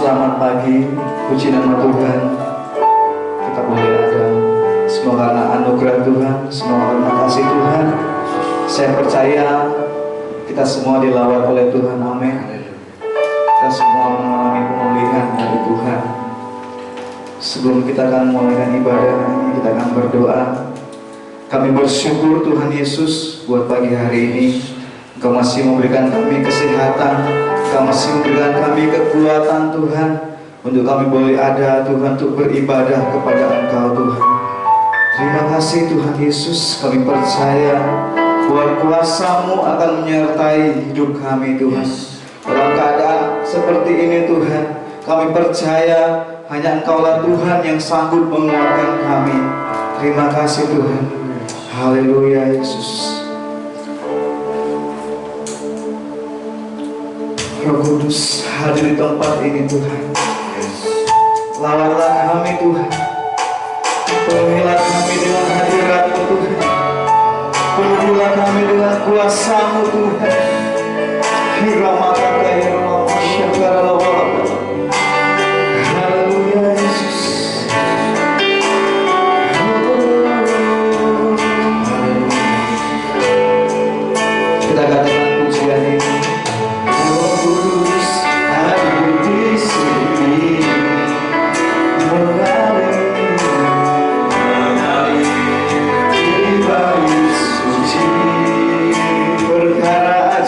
Selamat pagi, puji nama Tuhan. Kita boleh ada semua karena anugerah Tuhan, semua karena kasih Tuhan. Saya percaya kita semua dilawat oleh Tuhan, amin. Kita semua mengalami pemulihan dari Tuhan. Sebelum kita akan memulaikan ibadah ini, kita akan berdoa. Kami bersyukur Tuhan Yesus buat pagi hari ini. Engkau masih memberikan kami kesehatan, Engkau masih memberikan kami kekuatan Tuhan, untuk kami boleh ada Tuhan untuk beribadah kepada Engkau Tuhan. Terima kasih Tuhan Yesus, kami percaya bahwa kuasa-Mu akan menyertai hidup kami Tuhan. Dalam keadaan seperti ini Tuhan, kami percaya hanya Engkaulah Tuhan yang sanggup menguatkan kami. Terima kasih Tuhan. Haleluya Yesus. Roh Kudus hadir di tempat ini Tuhan. Lawatlah kami Tuhan. Penuhilah kami dengan hadirat-Mu Tuhan. Penuhilah kami dengan kuasa-Mu Tuhan. Hiramakaka hirama syakara lawala. Haleluya Yesus. Kita katakan pujian ini. Roh Kudus hadir di sini, mengalir di bait suci, perkara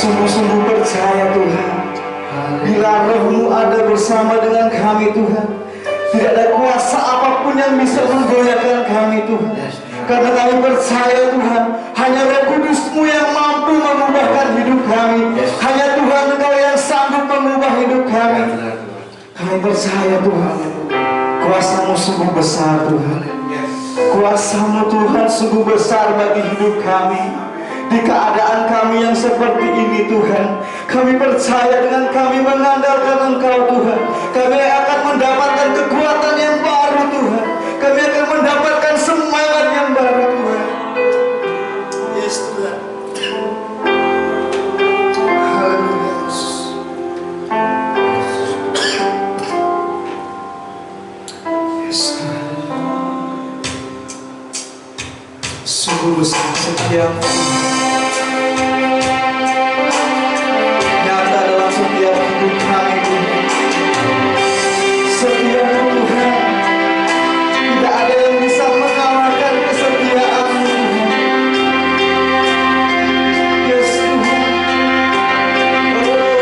sungguh-sungguh percaya Tuhan, bila Roh-Mu ada bersama dengan kami Tuhan, tidak ada kuasa apapun yang bisa menggoyahkan kami Tuhan. Karena kami percaya Tuhan, hanya Roh Kudus-Mu yang mampu mengubahkan hidup kami. Hanya Tuhan Engkau yang sanggup mengubah hidup kami. Kami percaya Tuhan, kuasa-Mu sungguh besar Tuhan. Kuasa-Mu Tuhan sungguh besar bagi hidup kami. Di keadaan kami yang seperti ini Tuhan, kami percaya dengan kami mengandalkan Engkau Tuhan, kami akan mendapatkan kekuatan yang baru Tuhan. Kami akan mendapatkan semangat yang baru Tuhan. Yes Tuhan. Haleluya. Yes Tuhan. Sungguh besar setiap-Mu, nyata dalam setiap hidup kami Tuhan. Setiap-Mu Tuhan, tidak ada yang bisa mengalahkan kesetiaan-Mu Tuhan. Yes Tuhan. Oh.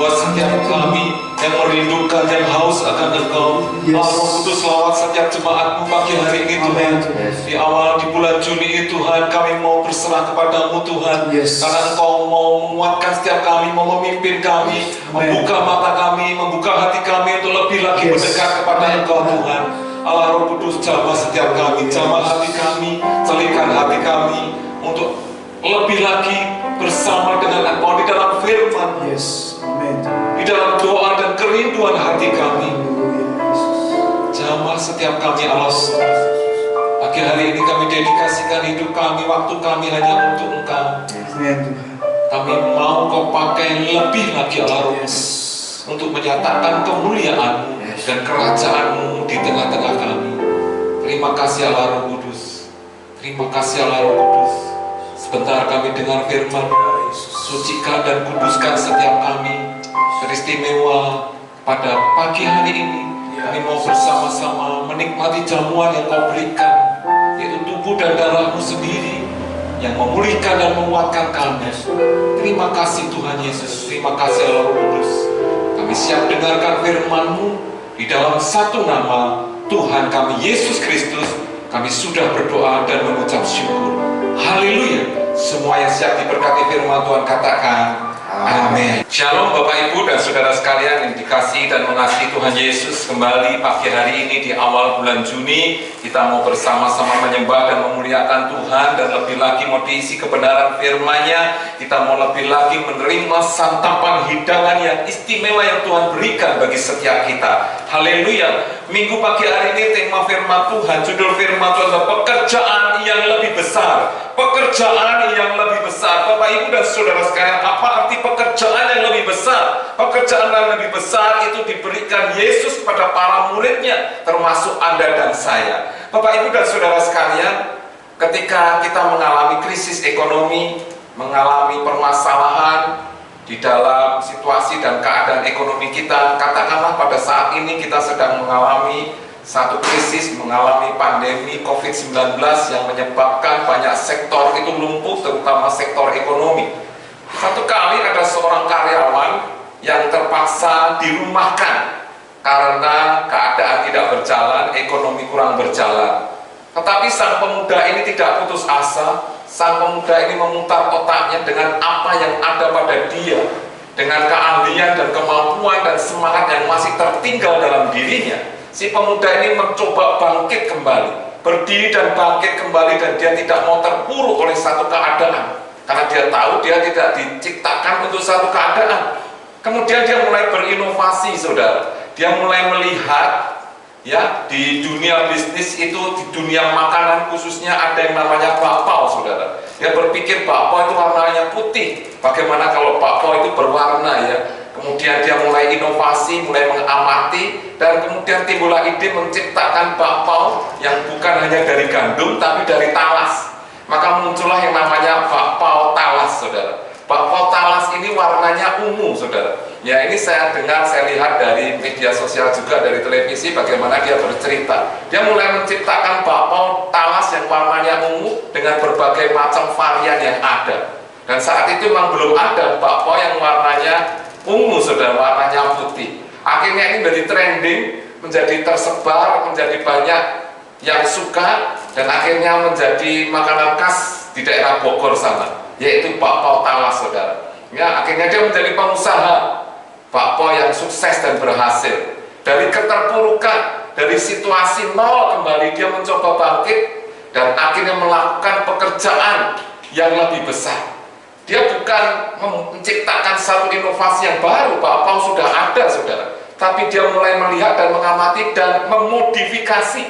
buat setiap kami yang merindukan, yang haus akan Engkau. Roh Kudus, lawat setiap jemaat-Mu pagi hari ini Tuhan. Di awal di bulan Juni ini Tuhan, kami mau berserah kepadamu Tuhan. Karena Engkau mau menguatkan setiap kami, mau memimpin kami, membuka mata kami, membuka hati kami untuk lebih lagi mendekat kepada Engkau Tuhan. Allah Roh Kudus, jamah setiap kami, jamah hati kami, celingkan hati kami untuk lebih lagi bersama dengan Engkau di dalam firman, di dalam doa dan kerinduan hati kami. Jamah setiap kami Allah. Pagi hari ini kami dedikasikan hidup kami, waktu kami hanya untuk Engkau. Kami mau Kau pakai lebih lagi Allah Roh Kudus untuk menyatakan kemuliaan-Mu dan kerajaan-Mu di tengah-tengah kami. Terima kasih Allah Roh Kudus. Terima kasih Allah Roh Kudus. Sebentar kami dengar firman, sucikan dan kuduskan setiap kami. Teristimewa pada pagi hari ini, kami mau bersama-sama menikmati jamuan yang Kau berikan, yaitu tubuh dan darah-Mu sendiri yang memulihkan dan menguatkan kami. Terima kasih Tuhan Yesus. Terima kasih Allah Roh Kudus. Kami siap dengarkan firman-Mu di dalam satu nama Tuhan kami Yesus Kristus. Kami sudah berdoa dan mengucap syukur. Haleluya. Semua yang siap diberkati firman Tuhan katakan amin. Shalom Bapak Ibu dan saudara sekalian yang dikasihi dan mengasihi Tuhan Yesus. Kembali pagi hari ini di awal bulan Juni, kita mau bersama-sama menyembah dan memuliakan Tuhan, dan lebih lagi mau diisi kebenaran firman-Nya. Kita mau lebih lagi menerima santapan hidangan yang istimewa yang Tuhan berikan bagi setiap kita. Haleluya. Minggu pagi hari ini tema firman Tuhan, judul firman Tuhan adalah pekerjaan yang lebih besar. Pekerjaan yang lebih besar. Bapak Ibu dan saudara sekalian, apa arti pekerjaan yang lebih besar? Pekerjaan yang lebih besar itu diberikan Yesus kepada para murid-Nya, termasuk Anda dan saya. Bapak Ibu dan saudara sekalian, ketika kita mengalami krisis ekonomi, mengalami permasalahan di dalam situasi dan keadaan ekonomi kita, katakanlah pada saat ini kita sedang mengalami satu krisis, mengalami pandemi COVID-19 yang menyebabkan banyak sektor itu lumpuh, terutama sektor ekonomi. Satu kali ada seorang karyawan yang terpaksa dirumahkan karena keadaan tidak berjalan, ekonomi kurang berjalan. Tetapi sang pemuda ini tidak putus asa. Sang pemuda ini memutar otaknya dengan apa yang ada pada dia, dengan keahlian dan kemampuan dan semangat yang masih tertinggal dalam dirinya. Si pemuda ini mencoba bangkit kembali, berdiri dan bangkit kembali, dan dia tidak mau terpuruk oleh satu keadaan, karena dia tahu dia tidak diciptakan untuk satu keadaan. Kemudian dia mulai berinovasi, saudara. Dia mulai melihat, ya, di dunia bisnis itu, di dunia makanan khususnya, ada yang namanya bakpao, saudara. Dia berpikir bakpao itu warnanya putih, bagaimana kalau bakpao itu berwarna, ya. Kemudian dia mulai inovasi, mulai mengamati, dan kemudian timbullah ide menciptakan bakpao yang bukan hanya dari gandum tapi dari talas. Maka muncullah yang namanya bakpao talas, saudara. Bakpao talas ini warnanya ungu, saudara. Ya, ini saya dengar, saya lihat dari media sosial juga, dari televisi, bagaimana dia bercerita. Dia mulai menciptakan bakpao talas yang warnanya ungu dengan berbagai macam varian yang ada. Dan saat itu memang belum ada bakpao yang warnanya ungu, saudara, warnanya putih. Akhirnya ini menjadi trending, menjadi tersebar, menjadi banyak yang suka, dan akhirnya menjadi makanan khas di daerah Bogor sana, yaitu bakpao talas, saudara. Ya, akhirnya dia menjadi pengusaha bakpao yang sukses dan berhasil. Dari keterpurukan, dari situasi nol kembali, dia mencoba bangkit dan akhirnya melakukan pekerjaan yang lebih besar. Dia bukan menciptakan satu inovasi yang baru, bakpao sudah ada, saudara, tapi dia mulai melihat dan mengamati dan memodifikasi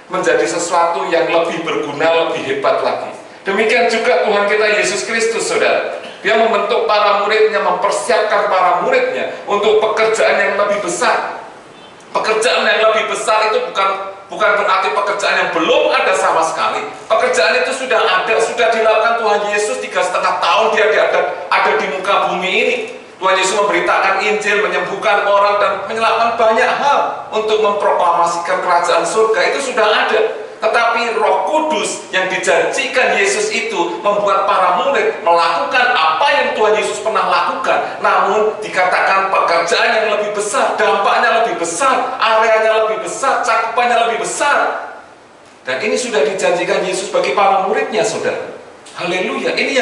menjadi sesuatu yang lebih berguna, lebih hebat lagi. Demikian juga Tuhan kita Yesus Kristus, saudara. Dia membentuk para murid-Nya, mempersiapkan para murid-Nya untuk pekerjaan yang lebih besar. Pekerjaan yang lebih besar itu bukan berarti pekerjaan yang belum ada sama sekali. Pekerjaan itu sudah ada, sudah dilakukan Tuhan Yesus 3,5 tahun dia ada di muka bumi ini. Tuhan Yesus memberitakan Injil, menyembuhkan orang, dan melakukan banyak hal untuk memproklamasikan kerajaan surga. Itu sudah ada. Tetapi Roh Kudus yang dijanjikan Yesus itu membuat para murid melakukan apa yang Tuhan Yesus pernah lakukan. Namun dikatakan pekerjaan yang lebih besar, dampaknya lebih besar, areanya lebih besar, cakupannya lebih besar. Dan ini sudah dijanjikan Yesus bagi para muridnya, saudara. Haleluya, ini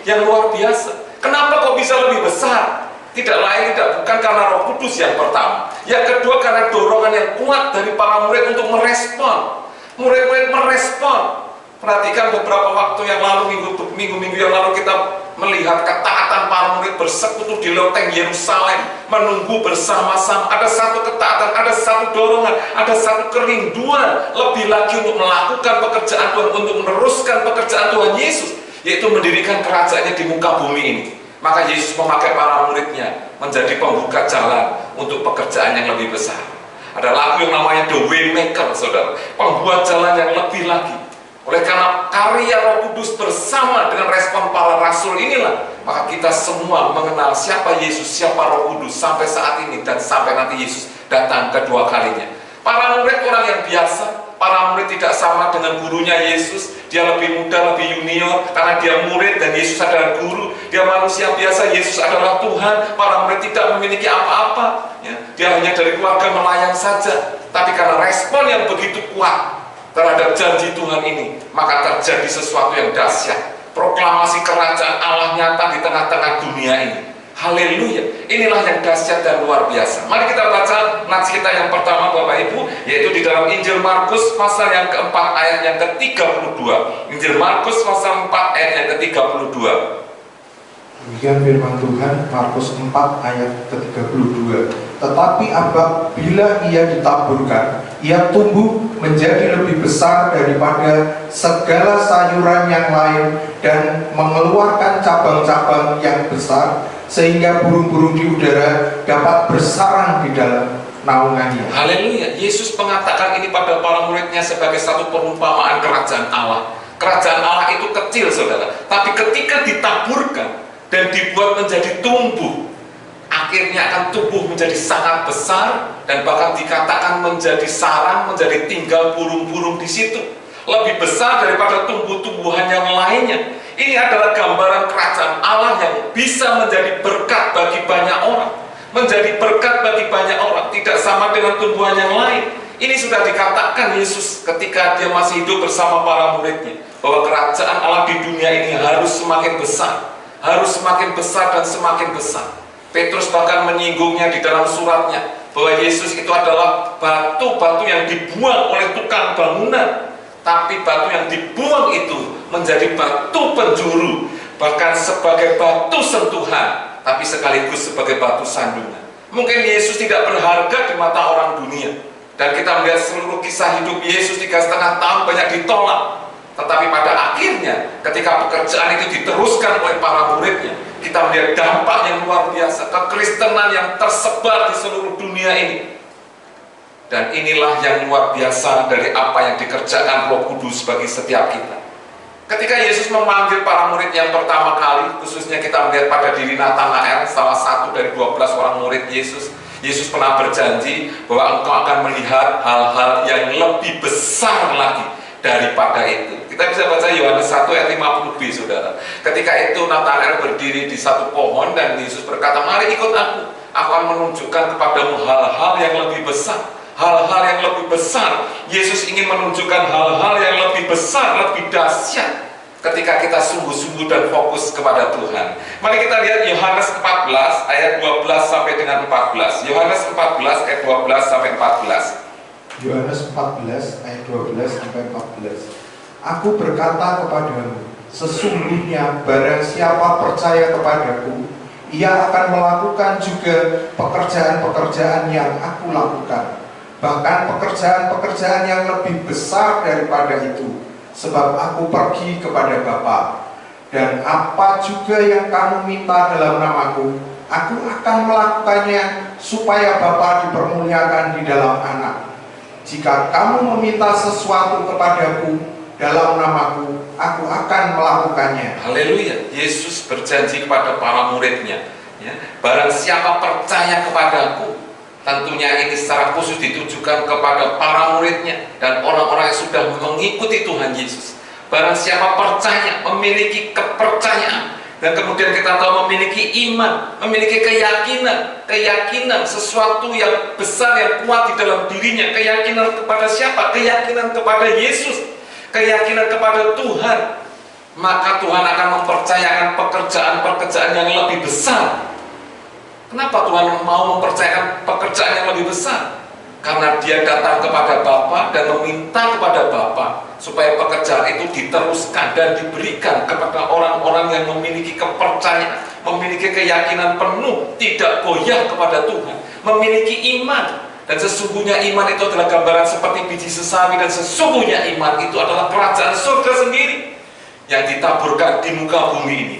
yang luar biasa. Kenapa kok bisa lebih besar? Tidak lain tidak bukan karena Roh Kudus yang pertama. Yang kedua karena dorongan yang kuat dari para murid untuk merespon. Murid-murid merespon. Perhatikan beberapa waktu yang lalu, minggu-minggu yang lalu kita melihat ketaatan para murid bersekutu di loteng Yerusalem, menunggu bersama-sama. Ada satu ketaatan, ada satu dorongan, ada satu kerinduan lebih lagi untuk melakukan pekerjaan Tuhan, untuk meneruskan pekerjaan Tuhan Yesus, yaitu mendirikan kerajaannya di muka bumi ini. Maka Yesus memakai para muridnya menjadi pembuka jalan untuk pekerjaan yang lebih besar. Ada lagu yang namanya The Waymaker, saudara, pembuat jalan yang lebih lagi. Oleh karena karya Roh Kudus bersama dengan respon para rasul inilah, maka kita semua mengenal siapa Yesus, siapa Roh Kudus sampai saat ini dan sampai nanti Yesus datang kedua kalinya. Para murid orang yang biasa, para murid tidak sama dengan gurunya Yesus. Dia lebih muda, lebih junior karena dia murid dan Yesus adalah guru. Dia manusia biasa, Yesus adalah Tuhan. Para murid tidak memiliki apa-apa, ya. Dia hanya dari keluarga nelayan saja. Tapi karena respon yang begitu kuat terhadap janji Tuhan ini, maka terjadi sesuatu yang dahsyat. Proklamasi kerajaan Allah nyata di tengah-tengah dunia ini. Haleluya, inilah yang dahsyat dan luar biasa. Mari kita baca nats kita yang pertama, Bapak Ibu, yaitu di dalam Injil Markus pasal yang keempat ayat yang ke-32. Injil Markus pasal 4 ayat yang ke-32. Demikian firman Tuhan, Markus 4 ayat ke-32. Tetapi apabila ia ditaburkan, ia tumbuh menjadi lebih besar daripada segala sayuran yang lain dan mengeluarkan cabang-cabang yang besar, sehingga burung-burung di udara dapat bersarang di dalam naungannya. Haleluya, Yesus mengatakan ini pada para muridnya sebagai satu perumpamaan kerajaan Allah. Kerajaan Allah itu kecil, saudara, tapi ketika ditaburkan dan dibuat menjadi tumbuh, akhirnya akan tumbuh menjadi sangat besar dan bahkan dikatakan menjadi sarang, menjadi tinggal burung-burung di situ. Lebih besar daripada tumbuh-tumbuhan yang lainnya. Ini adalah gambaran kerajaan Allah yang bisa menjadi berkat bagi banyak orang. Menjadi berkat bagi banyak orang, tidak sama dengan tumbuhan yang lain. Ini sudah dikatakan Yesus ketika dia masih hidup bersama para muridnya, bahwa kerajaan Allah di dunia ini harus semakin besar. Harus semakin besar dan semakin besar. Petrus bahkan menyinggungnya di dalam suratnya, bahwa Yesus itu adalah batu-batu yang dibuang oleh tukang bangunan, tapi batu yang dibuang itu menjadi batu penjuru, bahkan sebagai batu sentuhan, tapi sekaligus sebagai batu sandungan. Mungkin Yesus tidak berharga di mata orang dunia, dan kita melihat seluruh kisah hidup Yesus 3,5 tahun banyak ditolak. Tetapi pada akhirnya ketika pekerjaan itu diteruskan oleh para muridnya, kita melihat dampak yang luar biasa, kekristenan yang tersebar di seluruh dunia ini. Dan inilah yang luar biasa dari apa yang dikerjakan Roh Kudus bagi setiap kita. Ketika Yesus memanggil para murid yang pertama kali, khususnya kita melihat pada diri Natanael, salah satu dari 12 orang murid Yesus. Yesus pernah berjanji bahwa engkau akan melihat hal-hal yang lebih besar lagi daripada itu. Kita bisa baca Yohanes 1 ayat 50b, saudara. Ketika itu Natanael berdiri di satu pohon dan Yesus berkata, mari ikut aku akan menunjukkan kepadamu hal-hal yang lebih besar. Hal-hal yang lebih besar. Yesus ingin menunjukkan hal-hal yang lebih besar, lebih dahsyat ketika kita sungguh-sungguh dan fokus kepada Tuhan. Mari kita lihat Yohanes 14 ayat 12 sampai dengan 14. Yohanes 14 ayat 12 sampai 14. Yohanes 14 ayat 12 sampai 14. Aku berkata kepadamu, sesungguhnya barang siapa percaya kepadaku, ia akan melakukan juga pekerjaan-pekerjaan yang aku lakukan, bahkan pekerjaan-pekerjaan yang lebih besar daripada itu, sebab aku pergi kepada Bapa. Dan apa juga yang kamu minta dalam namaku, aku akan melakukannya, supaya Bapa dipermuliakan di dalam Anak. Jika kamu meminta sesuatu kepadaku dalam namaku, aku akan melakukannya. Haleluya. Yesus berjanji kepada para muridnya, ya, barang siapa percaya kepadaku, tentunya ini secara khusus ditujukan kepada para muridnya dan orang-orang yang sudah mengikuti Tuhan Yesus. Barang siapa percaya, memiliki kepercayaan Dan kemudian kita tahu memiliki iman, memiliki keyakinan sesuatu yang besar, yang kuat di dalam dirinya. Keyakinan kepada siapa? Keyakinan kepada Yesus, keyakinan kepada Tuhan. Maka Tuhan akan mempercayakan pekerjaan-pekerjaan yang lebih besar. Kenapa Tuhan mau mempercayakan pekerjaan yang lebih besar? Karena dia datang kepada Bapa dan meminta kepada Bapa supaya pekerjaan itu diteruskan dan diberikan kepada orang-orang yang memiliki kepercayaan, memiliki keyakinan penuh, tidak goyah kepada Tuhan, memiliki iman. Dan sesungguhnya iman itu adalah gambaran seperti biji sesawi, dan sesungguhnya iman itu adalah kerajaan surga sendiri yang ditaburkan di muka bumi ini.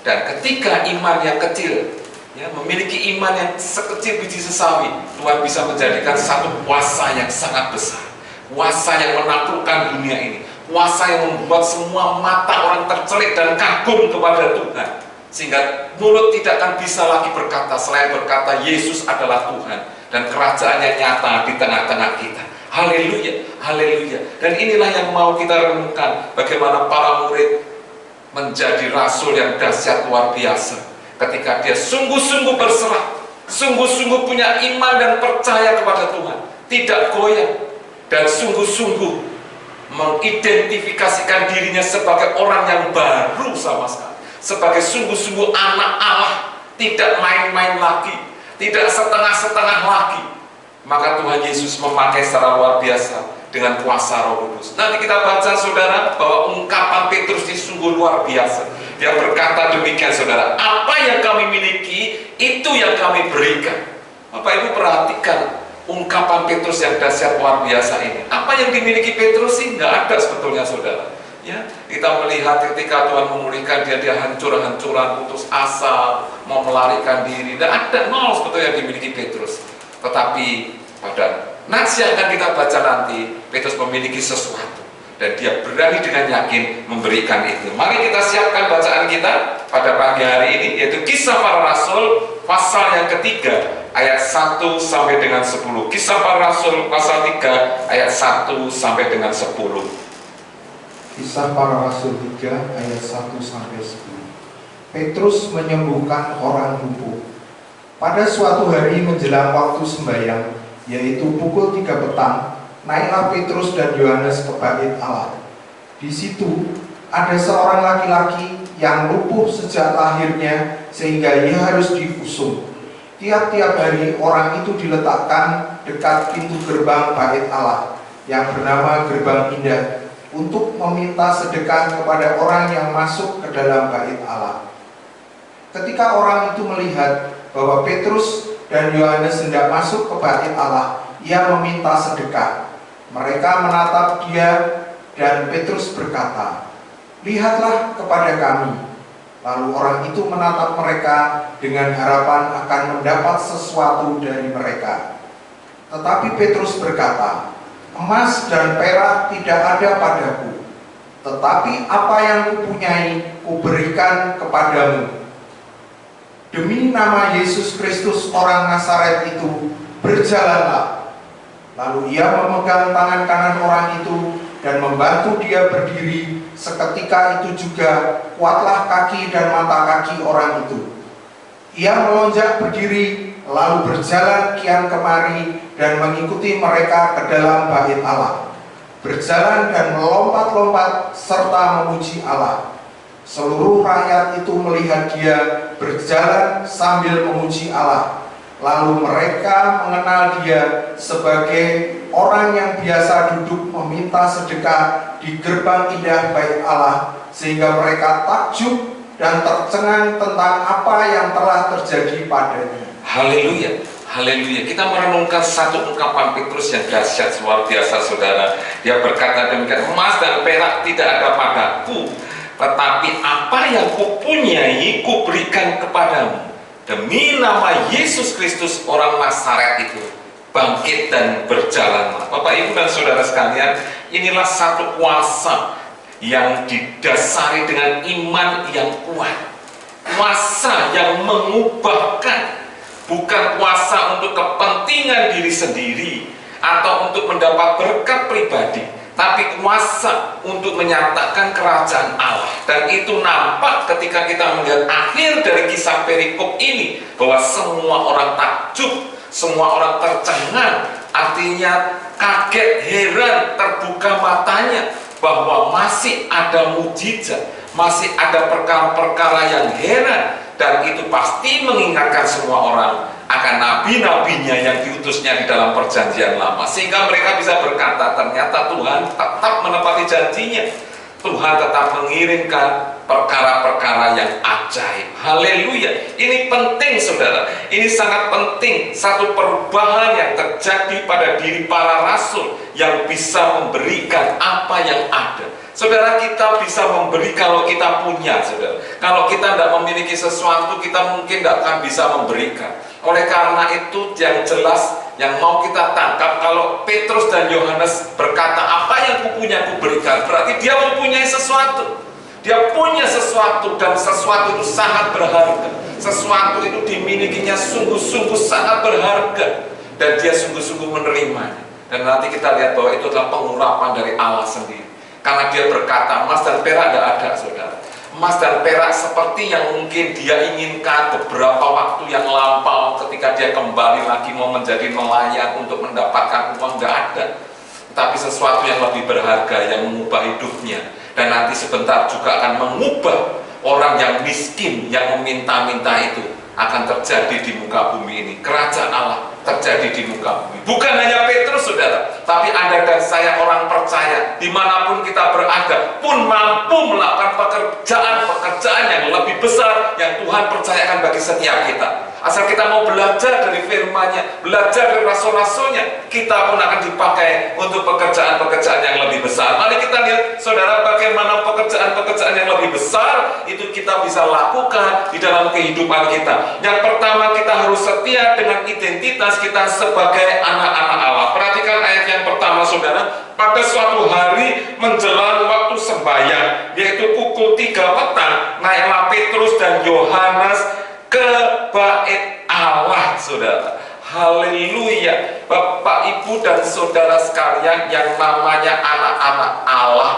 Dan ketika iman yang kecil, memiliki iman yang sekecil biji sesawi, Tuhan bisa menjadikan satu kuasa yang sangat besar, kuasa yang menaklukkan dunia ini, kuasa yang membuat semua mata orang tercelik dan kagum kepada Tuhan, sehingga mulut tidak akan bisa lagi berkata selain berkata Yesus adalah Tuhan dan kerajaannya nyata di tengah-tengah kita. Haleluya, haleluya. Dan inilah yang mau kita renungkan, bagaimana para murid menjadi rasul yang dahsyat luar biasa ketika dia sungguh-sungguh berserah, sungguh-sungguh punya iman dan percaya kepada Tuhan, tidak goyah, dan sungguh-sungguh mengidentifikasikan dirinya sebagai orang yang baru sama sekali, sebagai sungguh-sungguh anak Allah, tidak main-main lagi, tidak setengah-setengah lagi. Maka Tuhan Yesus memakai secara luar biasa dengan kuasa Roh Kudus. Nanti kita baca, saudara, bahwa ungkapan Petrus ini sungguh luar biasa. Dia berkata demikian, saudara, apa yang kami miliki, itu yang kami berikan. Bapak Ibu perhatikan ungkapan Petrus yang dahsyat luar biasa ini. Apa yang dimiliki Petrus sih nggak ada sebetulnya, saudara. Ya, kita melihat ketika Tuhan memulihkan dia hancur-hancuran, putus asa, mau melarikan diri. Dan ada nol sebetulnya yang dimiliki Petrus. Tetapi pada nats yang akan kita baca nanti, Petrus memiliki sesuatu. Dan dia berani dengan yakin memberikan itu. Mari kita siapkan bacaan kita pada pagi hari ini, yaitu Kisah Para Rasul pasal yang ketiga ayat 1 sampai dengan 10. Kisah Para Rasul pasal 3 ayat 1 sampai dengan 10. Kisah Para Rasul 3 ayat 1 sampai 10. Petrus menyembuhkan orang lumpuh. Pada suatu hari menjelang waktu sembahyang, yaitu pukul 3 petang, naiklah Petrus dan Yohanes ke bait Allah. Di situ ada seorang laki-laki yang lumpuh sejak lahirnya sehingga ia harus diusung. Tiap-tiap hari orang itu diletakkan dekat pintu gerbang bait Allah yang bernama Gerbang Indah untuk meminta sedekah kepada orang yang masuk ke dalam bait Allah. Ketika orang itu melihat bahwa Petrus dan Yohanes hendak masuk ke bait Allah, ia meminta sedekah. Mereka menatap dia dan Petrus berkata, "Lihatlah kepada kami." Lalu orang itu menatap mereka dengan harapan akan mendapat sesuatu dari mereka. Tetapi Petrus berkata, "Emas dan perak tidak ada padaku, tetapi apa yang kupunyai kuberikan kepadamu. Demi nama Yesus Kristus orang Nazaret itu, berjalanlah." Lalu ia memegang tangan kanan orang itu dan membantu dia berdiri. Seketika itu juga kuatlah kaki dan mata kaki orang itu. Ia melonjak berdiri, lalu berjalan kian kemari dan mengikuti mereka ke dalam bait Allah, berjalan dan melompat-lompat serta memuji Allah. Seluruh rakyat itu melihat dia berjalan sambil memuji Allah. Lalu mereka mengenal dia sebagai orang yang biasa duduk meminta sedekah di gerbang indah bait Allah, sehingga mereka takjub dan tercengang tentang apa yang telah terjadi padanya. Haleluya, haleluya. Kita merenungkan satu ungkapan Petrus yang dahsyat luar biasa, saudara. Dia berkata demikian, "Emas dan perak tidak ada padaku, tetapi apa yang kupunyai kuberikan kepadamu. Demi nama Yesus Kristus orang Nazaret itu, bangkit dan berjalanlah." Bapak Ibu dan saudara sekalian, inilah satu kuasa yang didasari dengan iman yang kuat. Kuasa yang mengubahkan, bukan kuasa untuk kepentingan diri sendiri atau untuk mendapat berkat pribadi, tapi kuasa untuk menyatakan kerajaan Allah. Dan itu nampak ketika kita melihat akhir dari kisah perikop ini, bahwa semua orang takjub, semua orang tercengang, artinya kaget, heran, terbuka matanya bahwa masih ada mujizat, masih ada perkara-perkara yang heran. Dan itu pasti mengingatkan semua orang akan nabi-nabinya yang diutusnya di dalam perjanjian lama, sehingga mereka bisa berkata, ternyata Tuhan tetap menepati janjinya. Tuhan tetap mengirimkan perkara-perkara yang ajaib. Haleluya. Ini penting, saudara. Ini sangat penting. Satu perubahan yang terjadi pada diri para rasul yang bisa memberikan apa yang ada. Saudara, kita bisa memberi kalau kita punya, saudara. Kalau kita tidak memiliki sesuatu, kita mungkin tidak akan bisa memberikan. Oleh karena itu, yang jelas, yang mau kita tangkap, kalau Petrus dan Yohanes berkata, apa yang kupunya kuberikan, berarti dia mempunyai sesuatu. Dia punya sesuatu, dan sesuatu itu sangat berharga. Sesuatu itu dimilikinya sungguh-sungguh sangat berharga, dan dia sungguh-sungguh menerimanya. Dan nanti kita lihat bahwa itu adalah pengurapan dari Allah sendiri. Karena dia berkata, emas dan perak tidak ada, saudara. Emas dan perak seperti yang mungkin dia inginkan beberapa waktu yang lampau ketika dia kembali lagi mau menjadi nelayan untuk mendapatkan uang, tidak ada. Tapi sesuatu yang lebih berharga yang mengubah hidupnya, dan nanti sebentar juga akan mengubah orang yang miskin, yang meminta-minta itu, akan terjadi di muka bumi ini. Kerajaan Allah terjadi di muka bumi. Bukan hanya Petrus, saudara, tapi Anda dan saya orang percaya dimanapun kita berada pun mampu melakukan pekerjaan yang lebih besar yang Tuhan percayakan bagi setiap kita. Asal kita mau belajar dari firman-Nya, belajar dari rasul-rasulnya, kita pun akan dipakai untuk pekerjaan-pekerjaan yang lebih besar. Mari kita lihat, saudara, bagaimana pekerjaan-pekerjaan yang lebih besar itu kita bisa lakukan di dalam kehidupan kita. Yang pertama, kita harus setia dengan identitas kita sebagai anak-anak Allah. Perhatikan ayat yang pertama, saudara. Pada suatu hari menjelang waktu sembahyang, yaitu pukul 3 petang, naiklah Petrus dan Yohanes ke bait Allah, saudara. Haleluya. Bapak, Ibu, dan saudara sekalian yang namanya anak-anak Allah,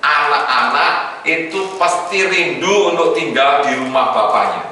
anak-anak itu pasti rindu untuk tinggal di rumah bapaknya.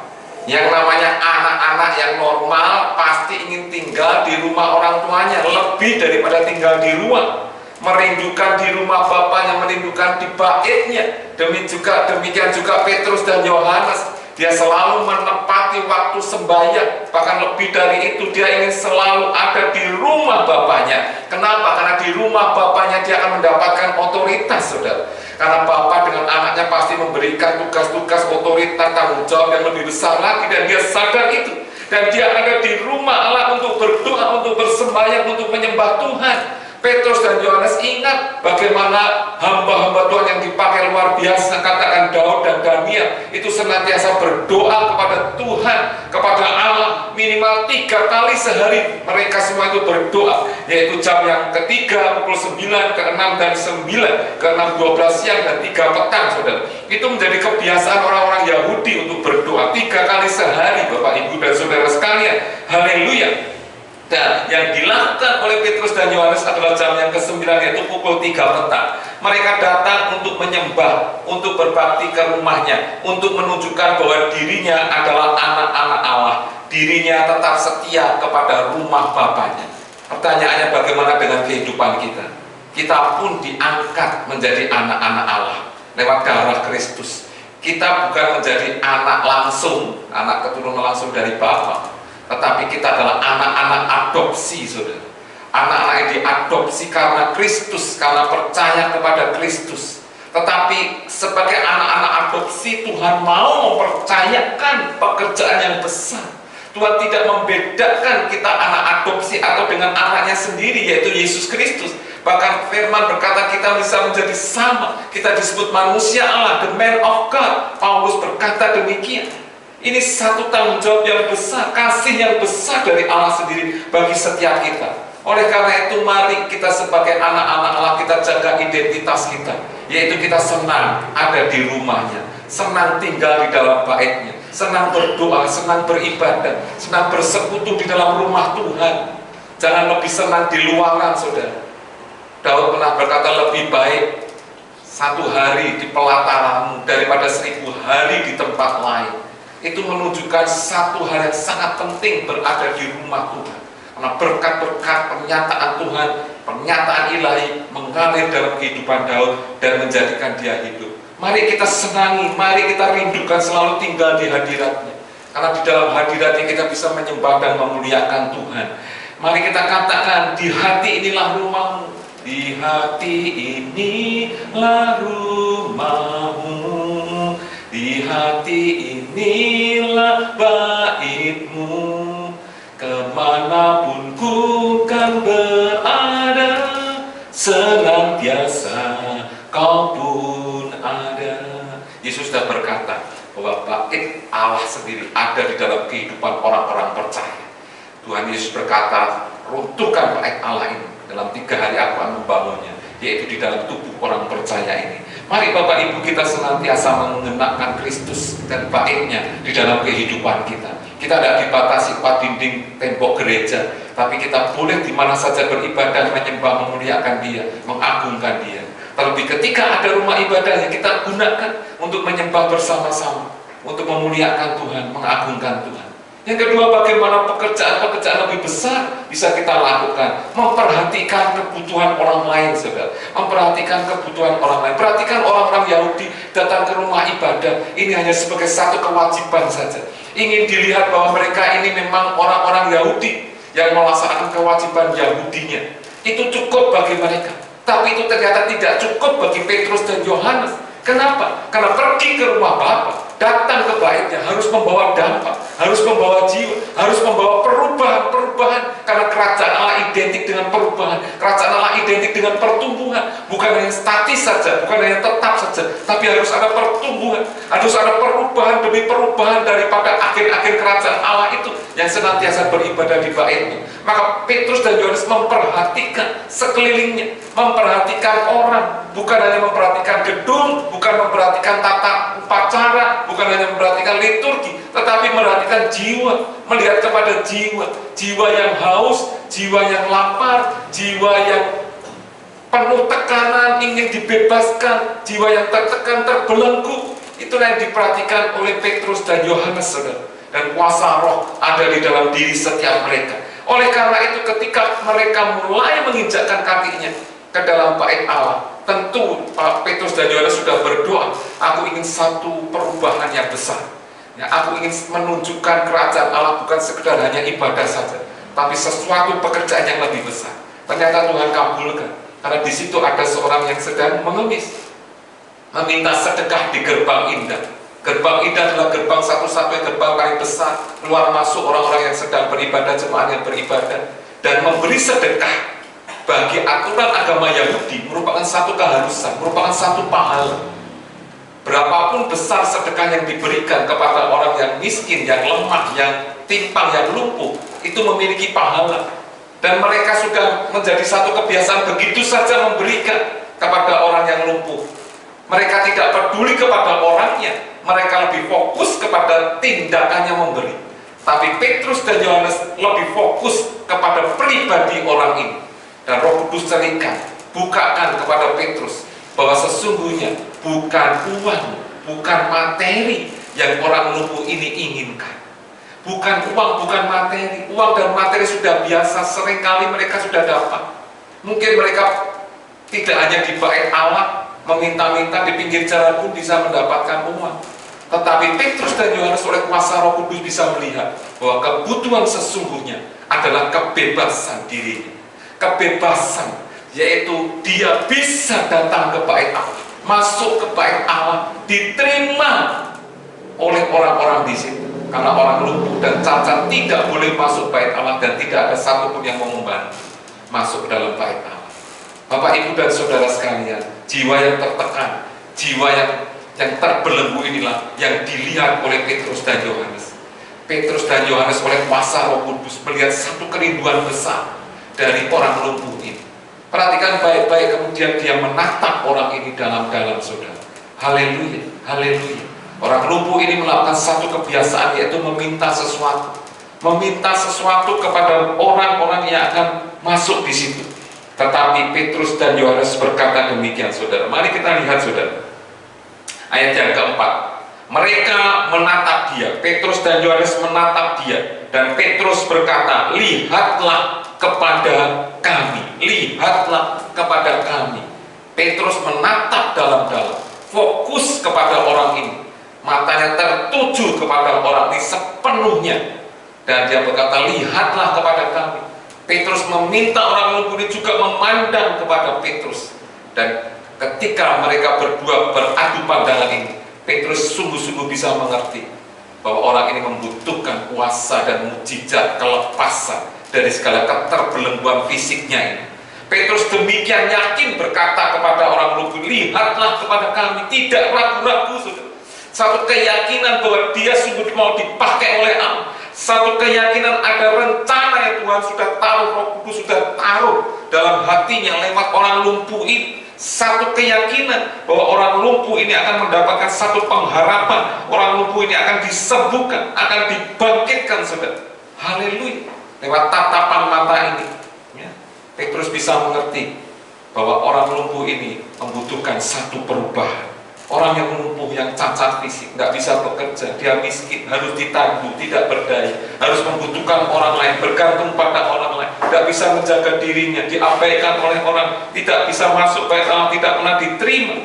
Yang namanya anak-anak yang normal pasti ingin tinggal di rumah orang tuanya, lebih daripada tinggal di rumah. Merindukan di rumah bapaknya, merindukan di baitnya. Demikian juga Petrus dan Yohanes. Dia selalu menepati waktu sembahyang. Bahkan lebih dari itu, dia ingin selalu ada di rumah bapaknya. Kenapa? Karena di rumah bapaknya dia akan mendapatkan otoritas, saudara. Karena bapak dengan anaknya pasti memberikan tugas-tugas, otoritas, tanggung jawab yang lebih besar lagi, dan dia sadar itu. Dan dia ada di rumah Allah untuk berdoa, untuk bersembahyang, untuk menyembah Tuhan. Petrus dan Yohanes ingat bagaimana hamba-hamba Tuhan yang dipakai luar biasa, katakan Daud dan Daniel, itu senantiasa berdoa kepada Tuhan, kepada Allah, minimal 3 kali sehari. Mereka semua itu berdoa, yaitu jam yang ketiga, pukul 9, ke-6 dan 9, ke-6, 12 siang, dan 3 petang, saudara. Itu menjadi kebiasaan orang-orang Yahudi untuk berdoa 3 kali sehari, Bapak, Ibu, dan saudara sekalian. Haleluya. Dan yang dilakukan oleh Petrus dan Yohanes adalah jam yang ke-9, yaitu pukul 3 petang. Mereka datang untuk menyembah, untuk berbakti ke rumahnya, untuk menunjukkan bahwa dirinya adalah anak-anak Allah. Dirinya tetap setia kepada rumah bapaknya. Pertanyaannya, bagaimana dengan kehidupan kita? Kita pun diangkat menjadi anak-anak Allah lewat darah Kristus. Kita bukan menjadi anak langsung, anak keturunan langsung dari Bapa, tetapi kita adalah anak-anak adopsi, saudara. Anak-anak yang diadopsi karena Kristus, karena percaya kepada Kristus. Tetapi sebagai anak-anak adopsi, Tuhan mau mempercayakan pekerjaan yang besar. Tuhan tidak membedakan kita anak adopsi atau dengan anaknya sendiri, yaitu Yesus Kristus. Bahkan firman berkata kita bisa menjadi sama. Kita disebut manusia Allah, the man of God. Paulus berkata demikian. Ini satu tanggung jawab yang besar, kasih yang besar dari Allah sendiri bagi setiap kita. Oleh karena itu, mari kita sebagai anak-anak Allah, kita jaga identitas kita, yaitu kita senang ada di rumahnya, senang tinggal di dalam baitnya, senang berdoa, senang beribadah, senang bersekutu di dalam rumah Tuhan. Jangan lebih senang di luaran, saudara. Daud pernah berkata, lebih baik 1 hari di pelataranmu daripada 1000 hari di tempat lain. Itu menunjukkan 1 hal yang sangat penting berada di rumah Tuhan. Karena berkat-berkat pernyataan Tuhan, pernyataan ilahi mengalir dalam kehidupan Daud dan menjadikan dia hidup. Mari kita senangi, mari kita rindukan selalu tinggal di hadiratnya. Karena di dalam hadiratnya kita bisa menyembah dan memuliakan Tuhan. Mari kita katakan, di hati inilah rumahmu, di hati inilah rumahmu, di hati inilah baitmu, kemanapun ku kan berada, senantiasa kau pun ada. Yesus sudah berkata bahwa bait Allah sendiri ada di dalam kehidupan orang-orang percaya. Tuhan Yesus berkata, runtuhkan bait Allah ini, dalam 3 hari aku akan membangunnya, yaitu di dalam tubuh orang percaya ini. Mari Bapak Ibu kita senantiasa mengenakan Kristus dan baitnya di dalam kehidupan kita. Kita tidak dibatasi 4 dinding tembok gereja, tapi kita boleh di mana saja beribadah, menyembah, memuliakan Dia, mengagungkan Dia. Terlebih ketika ada rumah ibadahnya, kita gunakan untuk menyembah bersama-sama, untuk memuliakan Tuhan, mengagungkan Tuhan. Yang kedua, bagaimana pekerjaan-pekerjaan lebih besar bisa kita lakukan? Memperhatikan kebutuhan orang lain, saudara. Memperhatikan kebutuhan orang lain. Perhatikan orang-orang Yahudi datang ke rumah ibadah. Ini hanya sebagai satu kewajiban saja. Ingin dilihat bahwa mereka ini memang orang-orang Yahudi yang melaksanakan kewajiban Yahudinya. Itu cukup bagi mereka. Tapi itu ternyata tidak cukup bagi Petrus dan Yohanes. Kenapa? Karena pergi ke rumah Bapa, datang ke baitnya, harus membawa dampak, harus membawa jiwa, harus membawa perubahan-perubahan. Karena kerajaan Allah identik dengan perubahan, kerajaan Allah identik dengan pertumbuhan. Bukan hanya statis saja, bukan hanya tetap saja, tapi harus ada pertumbuhan, harus ada perubahan demi perubahan daripada agen-agen kerajaan Allah itu yang senantiasa beribadah di baitnya. Maka Petrus dan Yohanes memperhatikan sekelilingnya, memperhatikan orang, bukan hanya memperhatikan gedung, bukan memperhatikan tata upacara, bukan hanya memperhatikan liturgi, tetapi memperhatikan jiwa, melihat kepada jiwa, jiwa yang haus, jiwa yang lapar, jiwa yang penuh tekanan, ingin dibebaskan, jiwa yang tertekan, terbelenggu. Itulah yang diperhatikan oleh Petrus dan Yohanes, saudara. Dan kuasa roh ada di dalam diri setiap mereka. Oleh karena itu, ketika mereka mulai menginjakkan kakinya ke dalam bait Allah, tentu Petrus dan Yohanes sudah berdoa, aku ingin satu perubahan yang besar. Ya, aku ingin menunjukkan kerajaan Allah bukan sekedar hanya ibadah saja, tapi sesuatu pekerjaan yang lebih besar. Ternyata Tuhan kabulkan, karena di situ ada seorang yang sedang mengemis, meminta sedekah di gerbang indah. Gerbang indah adalah gerbang satu-satunya gerbang paling besar, keluar masuk orang-orang yang sedang beribadah, jemaat yang beribadah, dan memberi sedekah bagi aturan agama Yahudi merupakan satu keharusan, merupakan satu pahala. Berapapun besar sedekah yang diberikan kepada orang yang miskin, yang lemah, yang timpang, yang lumpuh, itu memiliki pahala. Dan mereka sudah menjadi satu kebiasaan begitu saja memberikan kepada orang yang lumpuh. Mereka tidak peduli kepada orangnya, mereka lebih fokus kepada tindakannya memberi. Tapi Petrus dan Yohanes lebih fokus kepada pribadi orang ini. Dan Roh Kudus ceritakan, bukakan kepada Petrus bahwa sesungguhnya bukan uang, bukan materi yang orang lumpuh ini inginkan. Bukan uang, bukan materi. Uang dan materi sudah biasa, seringkali mereka sudah dapat. Mungkin mereka tidak hanya di bait Allah, meminta-minta di pinggir jalan pun bisa mendapatkan uang. Tetapi Petrus dan Yohanes oleh kuasa Roh Kudus bisa melihat bahwa kebutuhan sesungguhnya adalah kebebasan dirinya. Kebebasan, yaitu dia bisa datang ke bait Allah, masuk ke bait Allah, diterima oleh orang-orang di situ. Karena orang lumpuh dan cacat tidak boleh masuk bait Allah, dan tidak ada satupun yang mau membantu masuk ke dalam bait Allah. Bapak, Ibu, dan saudara sekalian, jiwa yang tertekan, jiwa yang terbelenggu inilah yang dilihat oleh Petrus dan Yohanes. Petrus dan Yohanes oleh kuasa Roh Kudus melihat satu kerinduan besar dari orang lumpuh ini. Perhatikan baik-baik, kemudian dia menatap orang ini dalam-dalam, saudara. Haleluya, haleluya. Orang lumpuh ini melakukan satu kebiasaan, yaitu meminta sesuatu. Meminta sesuatu kepada orang-orang yang akan masuk di situ. Tetapi Petrus dan Yohanes berkata demikian, saudara. Mari kita lihat, saudara. Ayat yang keempat. Mereka menatap dia, Petrus dan Yohanes menatap dia, dan Petrus berkata, lihatlah kepada kami, lihatlah kepada kami. Petrus menatap dalam-dalam, fokus kepada orang ini, matanya tertuju kepada orang ini sepenuhnya, dan dia berkata, lihatlah kepada kami. Petrus meminta orang lumpuh ini juga memandang kepada Petrus, dan ketika mereka berdua beradu pandangan ini, Petrus sungguh-sungguh bisa mengerti bahwa orang ini membutuhkan kuasa dan mukjizat kelepasan dari segala keterbelengguan fisiknya ini. Petrus demikian yakin berkata kepada orang lumpuh, lihatlah kepada kami, tidak ragu-ragu, saudara. Satu keyakinan bahwa dia sungguh mau dipakai oleh Allah, satu keyakinan ada rencana yang Tuhan sudah taruh, Roh Kudus sudah taruh dalam hatinya lewat orang lumpuh ini. Satu keyakinan bahwa orang lumpuh ini akan mendapatkan satu pengharapan, orang lumpuh ini akan disembuhkan, akan dibangkitkan, saudara. Haleluya. Lewat tatapan mata ini, ya, Petrus bisa mengerti bahwa orang lumpuh ini membutuhkan satu perubahan. Orang yang lumpuh, yang cacat fisik, nggak bisa bekerja, dia miskin, harus ditandu, tidak berdaya, harus membutuhkan orang lain, bergantung pada orang lain, tidak bisa menjaga dirinya, diabaikan oleh orang, tidak bisa masuk bait Allah, tidak pernah diterima.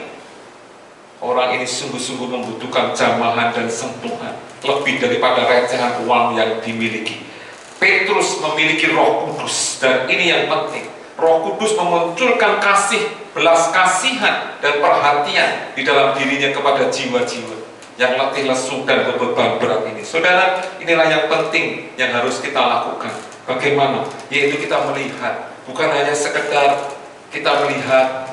Orang ini sungguh-sungguh membutuhkan jamahan dan sentuhan lebih daripada recehan uang yang dimiliki. Petrus memiliki Roh Kudus, dan ini yang penting. Roh Kudus memunculkan kasih, belas kasihan, dan perhatian di dalam dirinya kepada jiwa-jiwa yang letih, lesu, dan beban berat ini. Saudara, inilah yang penting yang harus kita lakukan. Bagaimana? Yaitu kita melihat, bukan hanya sekedar kita melihat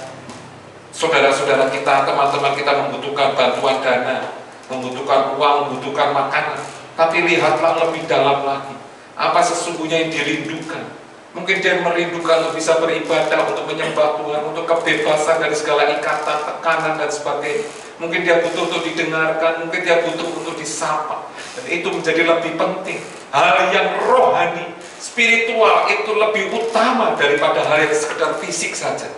saudara-saudara kita, teman-teman kita membutuhkan bantuan dana, membutuhkan uang, membutuhkan makanan, tapi lihatlah lebih dalam lagi. Apa sesungguhnya yang dirindukan? Mungkin dia merindukan untuk bisa beribadah, untuk menyembah Tuhan, untuk kebebasan dari segala ikatan, tekanan, dan sebagainya. Mungkin dia butuh untuk didengarkan, mungkin dia butuh untuk disapa. Dan itu menjadi lebih penting. Hal yang rohani, spiritual itu lebih utama daripada hal yang sekedar fisik saja.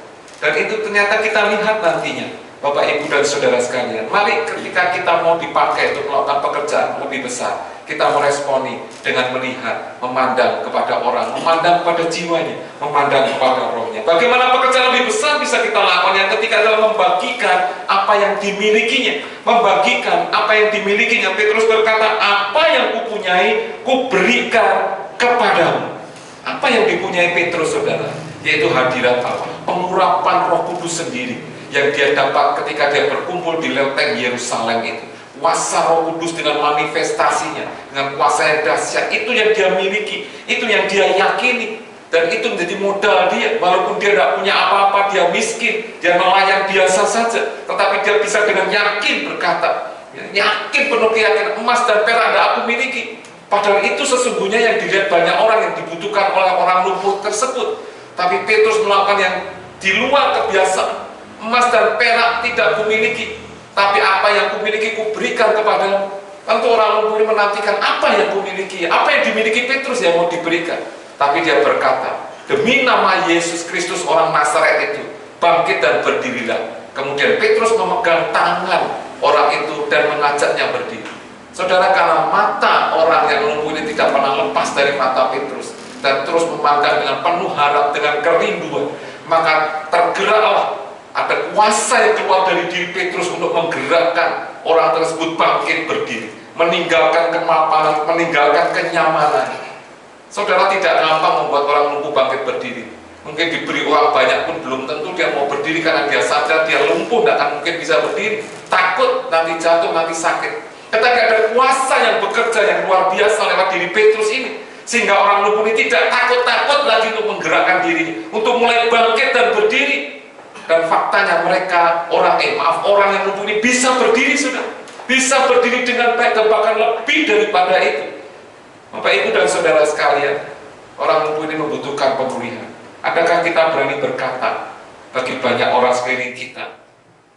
Dan itu ternyata kita lihat nantinya. Bapak, Ibu, dan Saudara sekalian, mari ketika kita mau dipakai untuk melakukan pekerjaan lebih besar, kita meresponi dengan melihat, memandang kepada orang, memandang kepada jiwanya, memandang kepada rohnya. Bagaimana pekerjaan lebih besar bisa kita lakukan yang ketika adalah membagikan apa yang dimilikinya, membagikan apa yang dimilikinya. Petrus berkata, apa yang kupunyai, kuberikan kepadamu. Apa yang dipunyai Petrus, saudara? Yaitu hadirat Allah, pengurapan Roh Kudus sendiri yang dia dapat ketika dia berkumpul di lenteng Yerusalem itu. Kuasa Roh Kudus dengan manifestasinya, dengan kuasa yang dahsyat, itu yang dia miliki, itu yang dia yakini, dan itu menjadi modal dia. Walaupun dia tidak punya apa-apa, dia miskin, dia nelayan biasa saja, tetapi dia bisa dengan yakin berkata, yakin, penuh keyakinan, emas dan perak tidak aku miliki. Padahal itu sesungguhnya yang dilihat banyak orang yang dibutuhkan oleh orang lumpuh tersebut. Tapi Petrus melakukan yang di luar kebiasaan. Emas dan perak tidak kumiliki, tapi apa yang kumiliki kuberikan kepadamu. Tentu orang lumpuh ini menantikan apa yang kumiliki, apa yang dimiliki Petrus yang mau diberikan. Tapi dia berkata, demi nama Yesus Kristus orang Nazaret itu, bangkit dan berdirilah. Kemudian Petrus memegang tangan orang itu dan mengajaknya berdiri. Saudara, karena mata orang yang lumpuh ini tidak pernah lepas dari mata Petrus dan terus memandang dengan penuh harap, dengan kerinduan, maka tergeraklah, ada kuasa yang keluar dari diri Petrus untuk menggerakkan orang tersebut bangkit berdiri, meninggalkan kemapanan, meninggalkan kenyamanan. Saudara, tidak gampang membuat orang lumpuh bangkit berdiri. Mungkin diberi uang banyak pun belum tentu dia mau berdiri, karena dia sadar dia lumpuh, tidak akan mungkin bisa berdiri, takut nanti jatuh, nanti sakit. Tetapi ada kuasa yang bekerja yang luar biasa lewat diri Petrus ini, sehingga orang lumpuh ini tidak takut-takut lagi untuk menggerakkan dirinya, untuk mulai bangkit dan berdiri. Dan faktanya mereka, orang yang lumpuh ini bisa berdiri, sudah bisa berdiri dengan baik, dan bahkan lebih daripada itu. Bapak, Ibu, dan Saudara sekalian, orang lumpuh ini membutuhkan pemulihan. Adakah kita berani berkata bagi banyak orang sekeliling kita,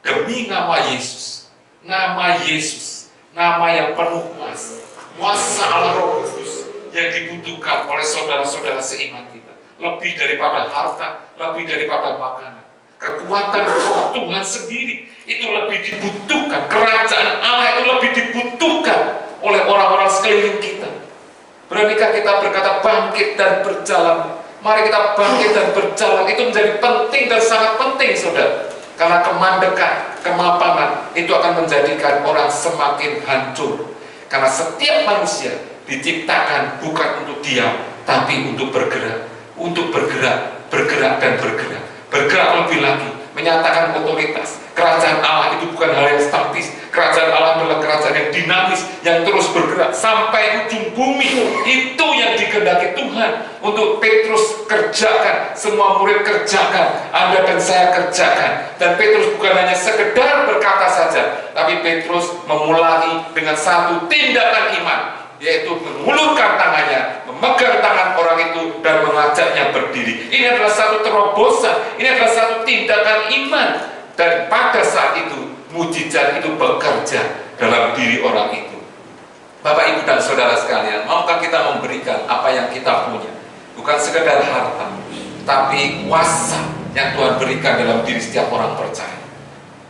demi nama Yesus, nama Yesus, nama yang penuh kuasa, kuasa Allah Roh Kudus yang dibutuhkan oleh saudara-saudara seiman kita, lebih daripada harta, lebih daripada makanan. Kekuatan Roh Tuhan sendiri itu lebih dibutuhkan. Kerajaan Allah itu lebih dibutuhkan oleh orang-orang sekeliling kita. Beranikah kita berkata bangkit dan berjalan? Mari kita bangkit dan berjalan. Itu menjadi penting dan sangat penting, saudara. Karena kemandekan, kemapanan itu akan menjadikan orang semakin hancur. Karena setiap manusia diciptakan bukan untuk diam, tapi untuk bergerak. Untuk bergerak, bergerak dan bergerak. Bergerak lebih lagi, menyatakan otoritas. Kerajaan Allah itu bukan hal yang statis. Kerajaan Allah adalah kerajaan yang dinamis, yang terus bergerak sampai ujung bumi. Itu yang dikehendaki Tuhan untuk Petrus kerjakan, semua murid kerjakan, Anda dan saya kerjakan. Dan Petrus bukan hanya sekedar berkata saja, tapi Petrus memulai dengan satu tindakan iman, yaitu mengulurkan tangannya, memegang tangan orang itu dan mengajaknya berdiri. Ini adalah satu terobosan, ini adalah satu tindakan iman. Dan pada saat itu mujizat itu bekerja dalam diri orang itu. Bapak, Ibu, dan saudara sekalian, maukah kita memberikan apa yang kita punya? Bukan sekedar harta, tapi kuasa yang Tuhan berikan dalam diri setiap orang percaya.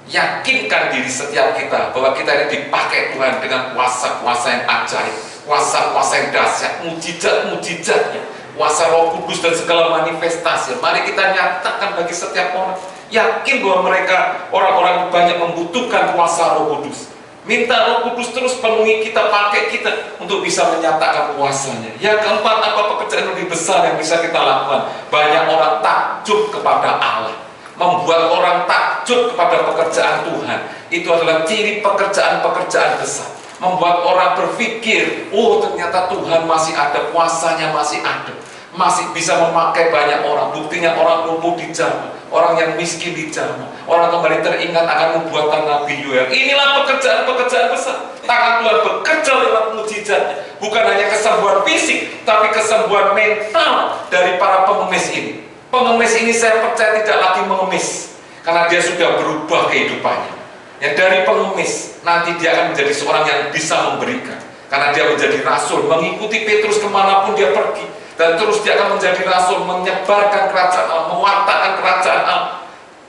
Yakinkan diri setiap kita bahwa kita ini dipakai Tuhan dengan kuasa-kuasa yang ajaib, kuasa-kuasa yang dahsyat, mujizat-mujizatnya, kuasa Roh Kudus dan segala manifestasi. Mari kita nyatakan bagi setiap orang. Yakin bahwa mereka, orang-orang banyak membutuhkan kuasa Roh Kudus. Minta Roh Kudus terus penuhi kita, pakai kita untuk bisa menyatakan kuasanya. Yang keempat, apa pekerjaan lebih besar yang bisa kita lakukan? Banyak orang takjub kepada Allah. Membuat orang takjub kepada pekerjaan Tuhan. Itu adalah ciri pekerjaan-pekerjaan besar. Membuat orang berpikir, oh ternyata Tuhan masih ada, kuasanya masih ada, masih bisa memakai banyak orang. Buktinya orang lumpuh dijamah, orang yang miskin dijamah, orang kembali teringat akan nubuatan Nabi Yoel. Inilah pekerjaan-pekerjaan besar. Tangan Tuhan bekerja lewat mujizatnya. Bukan hanya kesembuhan fisik, tapi kesembuhan mental dari para pengemis ini. Pengemis ini saya percaya tidak lagi mengemis, karena dia sudah berubah kehidupannya. Yang dari pengemis, nanti dia akan menjadi seorang yang bisa memberikan. Karena dia menjadi rasul, mengikuti Petrus kemanapun dia pergi. Dan terus dia akan menjadi rasul, menyebarkan kerajaan Allah, mewartakan kerajaan Allah.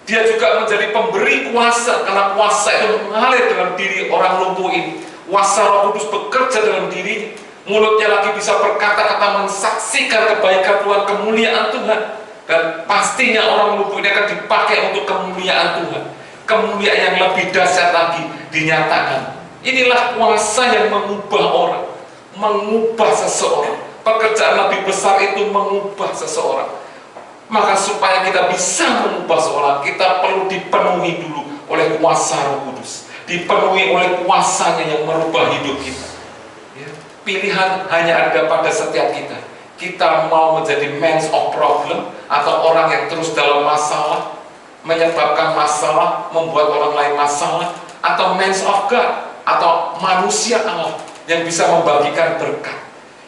Dia juga menjadi pemberi kuasa, karena kuasa itu mengalir dalam diri orang lumpuh ini. Kuasa Roh Kudus bekerja dalam dirinya. Mulutnya lagi bisa berkata-kata, mensaksikan kebaikan Tuhan, kemuliaan Tuhan. Dan pastinya orang lumpuh ini akan dipakai untuk kemuliaan Tuhan. Kemuliaan yang lebih dahsyat lagi dinyatakan. Inilah kuasa yang mengubah orang, mengubah seseorang. Pekerjaan lebih besar itu mengubah seseorang. Maka supaya kita bisa mengubah seseorang, kita perlu dipenuhi dulu oleh kuasa Roh Kudus, dipenuhi oleh kuasanya yang merubah hidup kita. Ya. Pilihan hanya ada pada setiap kita. Kita mau menjadi man of problem, atau orang yang terus dalam masalah, menyebabkan masalah, membuat orang lain masalah, atau man of God, atau manusia Allah yang bisa membagikan berkat,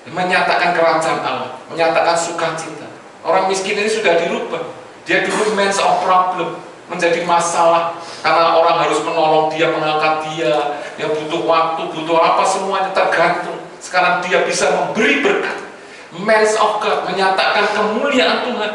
menyatakan kerajaan Allah, menyatakan sukacita. Orang miskin ini sudah dirubah. Dia dulu man of problem, menjadi masalah karena orang harus menolong dia, mengangkat dia, dia butuh waktu, butuh apa, semuanya tergantung. Sekarang dia bisa memberi berkat. Man of God, menyatakan kemuliaan Tuhan.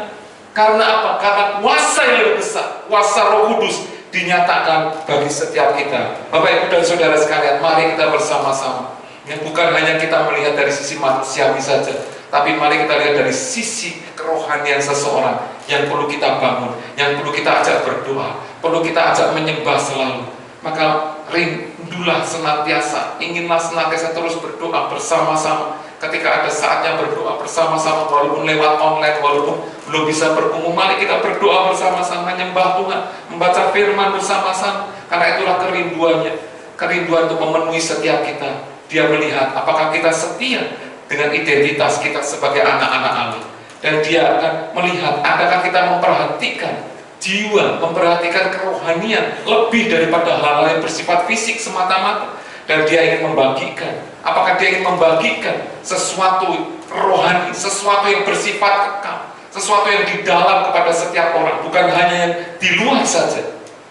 Karena apa? Karena kuasa yang lebih besar, kuasa Roh Kudus dinyatakan bagi setiap kita. Bapak, Ibu, dan saudara sekalian, mari kita bersama-sama. Yang bukan hanya kita melihat dari sisi manusiawi saja, tapi mari kita lihat dari sisi kerohanian seseorang yang perlu kita bangun, yang perlu kita ajak berdoa, perlu kita ajak menyembah selalu. Maka rindulah senantiasa, inginlah senantiasa terus berdoa bersama-sama. Ketika ada saatnya berdoa bersama-sama, walaupun lewat online, walaupun belum bisa berumum, mari kita berdoa bersama-sama, menyembah Tuhan, membaca firman bersama-sama. Karena itulah kerinduannya, kerinduan untuk memenuhi setiap kita. Dia melihat apakah kita setia dengan identitas kita sebagai anak-anak Allah. Dan dia akan melihat adakah kita memperhatikan jiwa, memperhatikan kerohanian lebih daripada hal-hal yang bersifat fisik semata-mata. Dan dia ingin membagikan, apakah dia ingin membagikan sesuatu rohani, sesuatu yang bersifat kekal, sesuatu yang di dalam kepada setiap orang, bukan hanya yang di luar saja.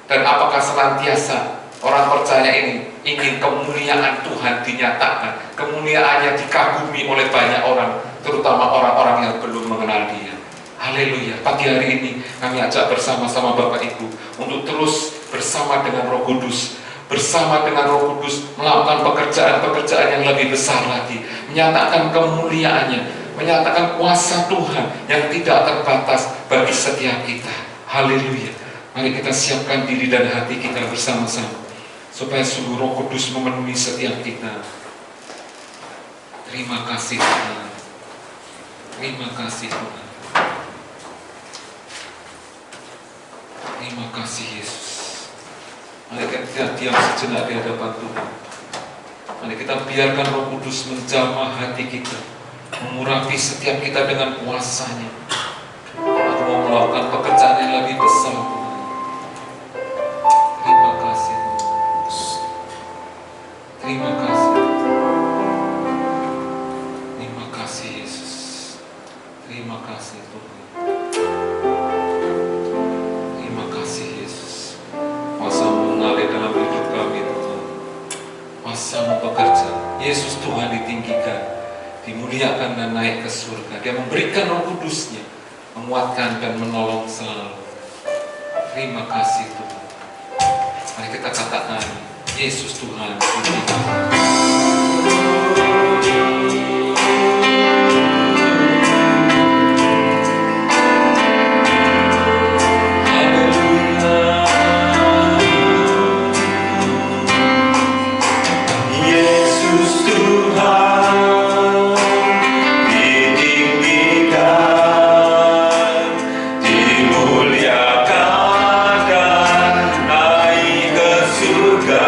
Dan apakah senantiasa orang percaya ini ingin kemuliaan Tuhan dinyatakan, kemuliaannya dikagumi oleh banyak orang, terutama orang-orang yang belum mengenal Dia. Haleluya. Pagi hari ini kami ajak bersama-sama Bapak Ibu untuk terus bersama dengan Roh Kudus, bersama dengan Roh Kudus melakukan pekerjaan-pekerjaan yang lebih besar lagi, menyatakan kemuliaannya, menyatakan kuasa Tuhan yang tidak terbatas bagi setiap kita. Haleluya. Mari kita siapkan diri dan hati kita bersama-sama supaya sungguh Roh Kudus memenuhi setiap kita. Terima kasih Tuhan. Terima kasih Tuhan. Terima kasih Yesus. Mari kita diam sejenak di hadapan Tuhan. Mari kita biarkan Roh Kudus menjamah hati kita, mengurapi setiap kita dengan kuasa-Nya. Aku mau melakukan pekerjaan yang lebih besar Tuhan. Terima kasih Tuhan. Terima kasih. Terima kasih Yesus. Terima kasih Tuhan. Terima kasih Yesus. Kuasa-Mu mengalir dalam hidup kami Tuhan. Kuasa-Mu bekerja. Yesus Tuhan ditinggikan, dimuliakan dan naik ke surga. Dia memberikan Roh Kudus-Nya, menguatkan dan menolong selalu. Terima kasih Tuhan. Mari kita katakan, Yesus Tuhan ditinggikan. Dimuliakan dan naik ke surga.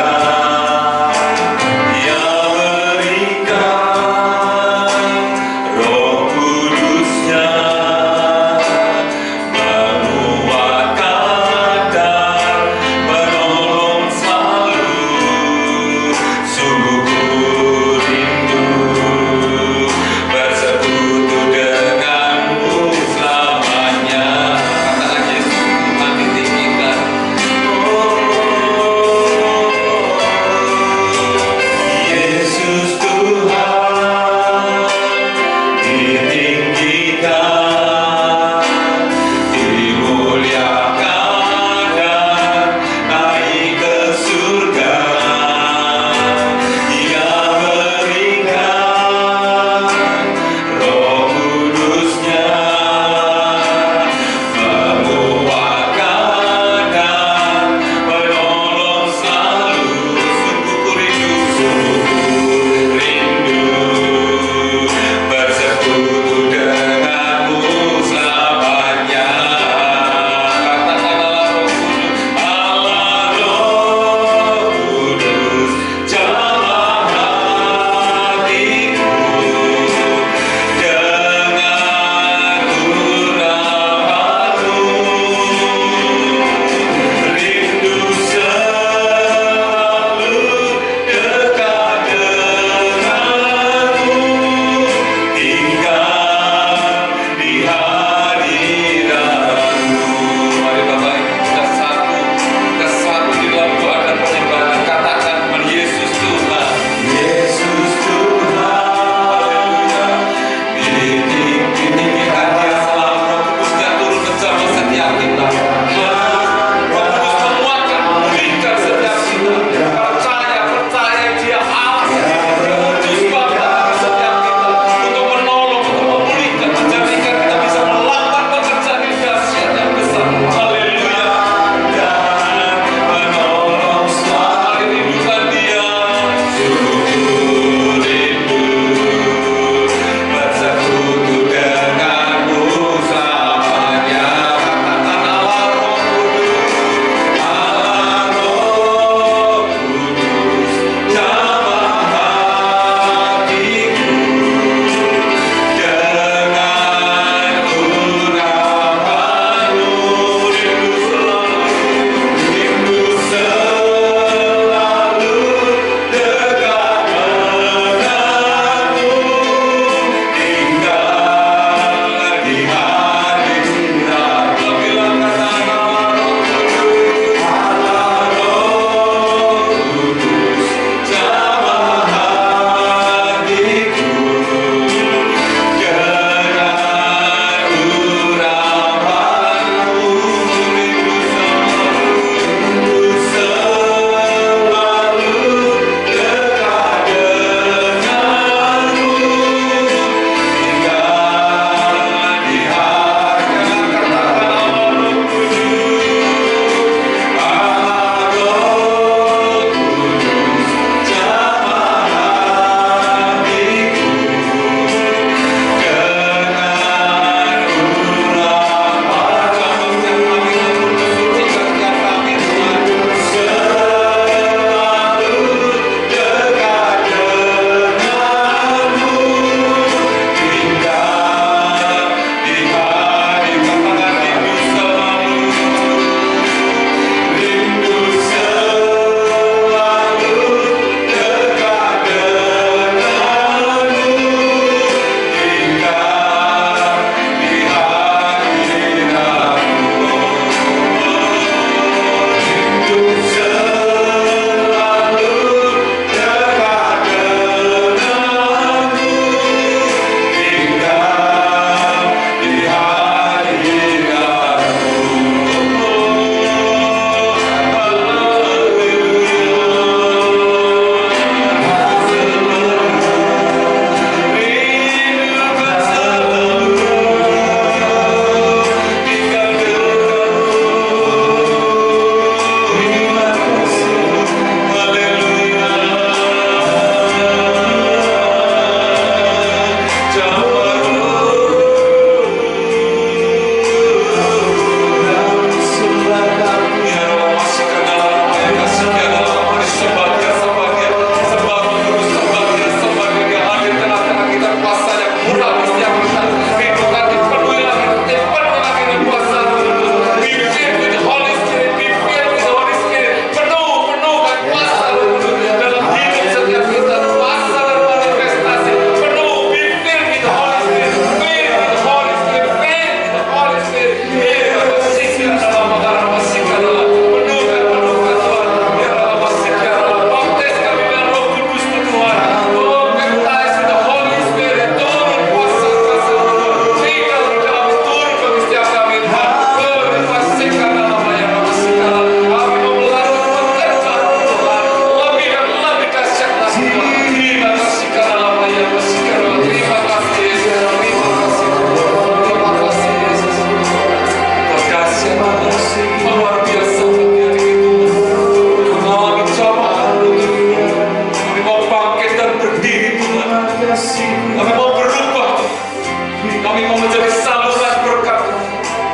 mau menjadi saluran berkat.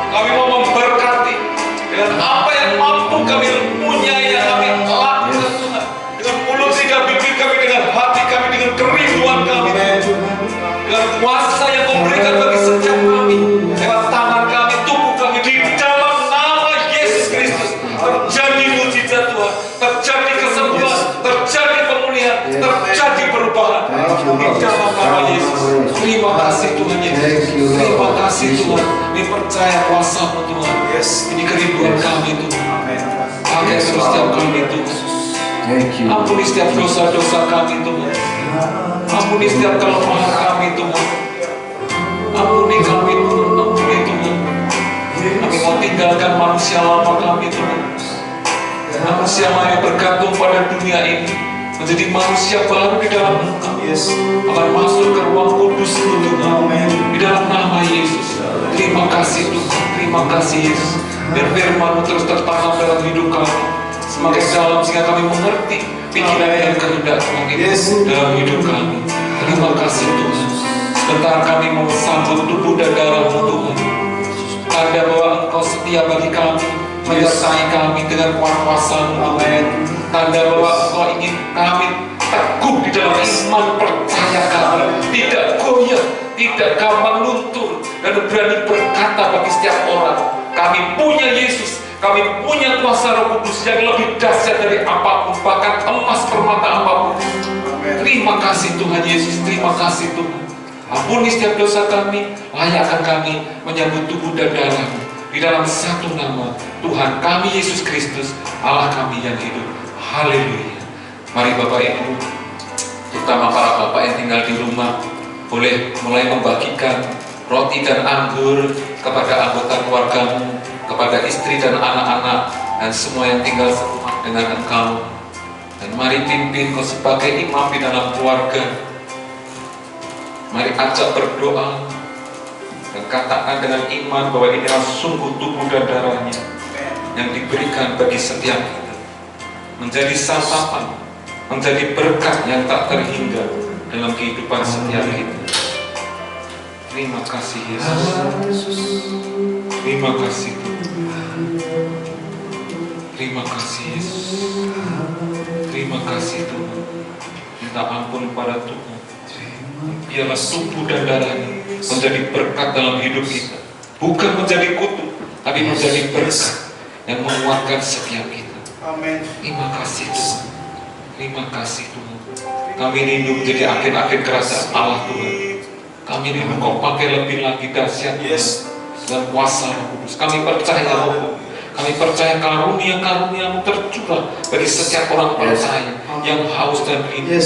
Kami mau memberkati dengan apa yang mampu kami punya, yang kami lakukan Tuhan. Dengan mulut, lidah, bibir kami, dengan hati kami, dengan kerinduan kami, dengan kuasa yang kau berikan bagi setiap kami, lewat tangan kami, tubuh kami, di dalam nama Yesus Kristus. Terjadi mujizat Tuhan, terjadi kesembuhan, terjadi pemulihan, terjadi perubahan di dalam nama Yesus. Terima kasih Tuhan Yesus. Terima kasih Tuhan. Kami percaya kuasa-Mu Tuhan. Ini kerinduan kami Tuhan. Pakai terus setiap kami Tuhan. Ampuni setiap dosa-dosa kami Tuhan. Ampuni setiap kelemahan kami Tuhan. Ampuni kami Tuhan. Ampuni Tuhan. Kami mau tinggalkan manusia lama kami Tuhan. Manusia lama yang bergantung pada dunia ini, menjadi manusia baru di dalam Engkau. Akan masuk ke ruang kudus Tuhan. Di dalam nama Yesus. Terima kasih Tuhan. Terima kasih Yesus. Biar firman-Mu terus tertanam dalam hidup kami, semakin dalam sehingga kami mengerti pikiran dan kehendak Tuhan itu dalam hidup kami. Terima kasih Tuhan. Sebentar kami mau sambut tubuh dan darah-Mu Tuhan. Tanda bahwa Engkau setia bagi kami, menyertai kami dengan kuasa-Mu Tuhan. Tanda bahwa Engkau ingin kami teguh di dalam iman, percaya kami tidak goyah, tidak gampang luntur, dan berani berkata bagi setiap orang, kami punya Yesus, kami punya kuasa Roh Kudus yang lebih dahsyat dari apapun, bahkan emas permata apapun. Terima kasih Tuhan Yesus, terima kasih Tuhan. Ampuni setiap dosa kami, layakkan kami menyambut tubuh dan darah-Mu di dalam satu nama Tuhan kami Yesus Kristus, Allah kami yang hidup. Haleluya. Mari Bapak Ibu, terutama para bapak yang tinggal di rumah, boleh mulai membagikan roti dan anggur kepada anggota keluargamu, kepada istri dan anak-anak, dan semua yang tinggal serumah dengan engkau. Dan mari pimpin kau sebagai imam di dalam keluarga. Mari ajak berdoa dan katakan dengan iman bahwa inilah sungguh tubuh dan darahnya yang diberikan bagi setiap kita, menjadi santapan, menjadi berkat yang tak terhingga dalam kehidupan setiap kita. Terima kasih Yesus. Terima kasih Tuhan. Terima kasih Yesus. Terima kasih Tuhan. Minta ampun pada Tuhan. Biarlah tubuh dan darahnya menjadi berkat dalam hidup kita, bukan menjadi kutuk, tapi menjadi berkat yang menguatkan setiap kita. Amin. Terima kasih Tuhan. Terima kasih Tuhan. Kami rindu menjadi agen-agen kerajaan Allah Tuhan. Kami rindu Kau pakai lebih lagi dahsyat dan kuasa Roh Kudus. Kami percaya Roh, kami percaya karunia-karunia-Mu tercurah bagi setiap orang percaya yang haus dan rindu.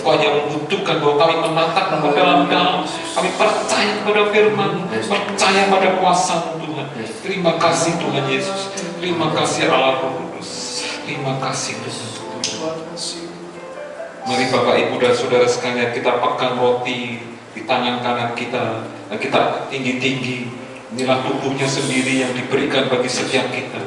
Kau yang membutuhkan bahwa kami menatap ke dalam-dalam. Kami percaya kepada firman, percaya pada kuasa-Mu Tuhan. Terima kasih Tuhan Yesus. Terima kasih Allah Roh Kudus. Terima kasih Tuhan. Mari Bapak Ibu dan Saudara sekalian, kita pegang roti di tangan kanan kita dan kita tinggi-tinggi. Inilah tubuhnya sendiri yang diberikan bagi setiap kita,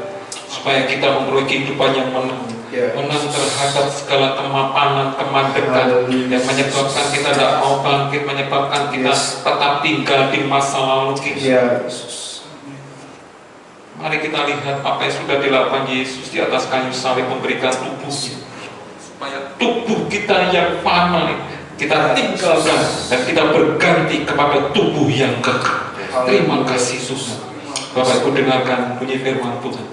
supaya kita memperoleh kehidupan yang menang, menang terhadap segala kemapanan, kemandekan yang menyebabkan kita tidak mau bangkit, menyebabkan kita tetap tinggal di masa lalu kita. Mari kita lihat apa yang sudah dilakukan Yesus di atas kayu salib, memberikan tubuhnya, supaya tubuh kita yang fana kita tinggalkan dan kita berganti kepada tubuh yang kekal. Terima kasih Tuhan. Bapak Ibu dengarkan bunyi firman Tuhan.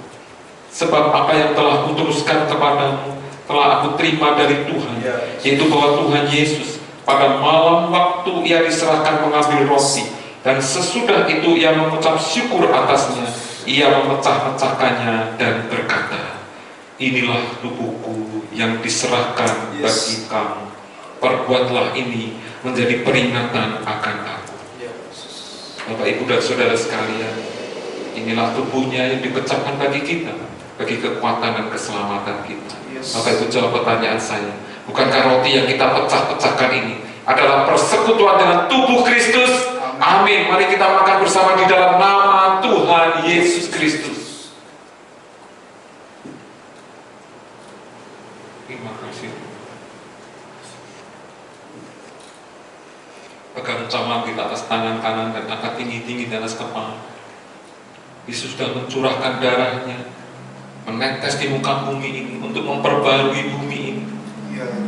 Sebab apa yang telah kuteruskan kepadamu telah aku terima dari Tuhan, yaitu bahwa Tuhan Yesus pada malam waktu Ia diserahkan mengambil roti, dan sesudah itu Ia mengucap syukur atasnya, Ia memecah-mecahkannya dan berkata, inilah tubuhku yang diserahkan bagi kamu. Perbuatlah ini menjadi peringatan akan aku. Bapak Ibu dan Saudara sekalian, inilah tubuhnya yang dipecahkan bagi kita, bagi kekuatan dan keselamatan kita. Bapak Ibu, jawab pertanyaan saya, bukankah roti yang kita pecah-pecahkan ini adalah persekutuan dengan tubuh Kristus? Amin. Mari kita makan bersama di dalam nama Tuhan Yesus Kristus. Terima kasih. Pegang cawan kita atas atas tangan kanan dan angkat tinggi-tinggi di atas kepala. Yesus sudah mencurahkan darahnya, menetes di muka bumi ini untuk memperbarui bumi ini.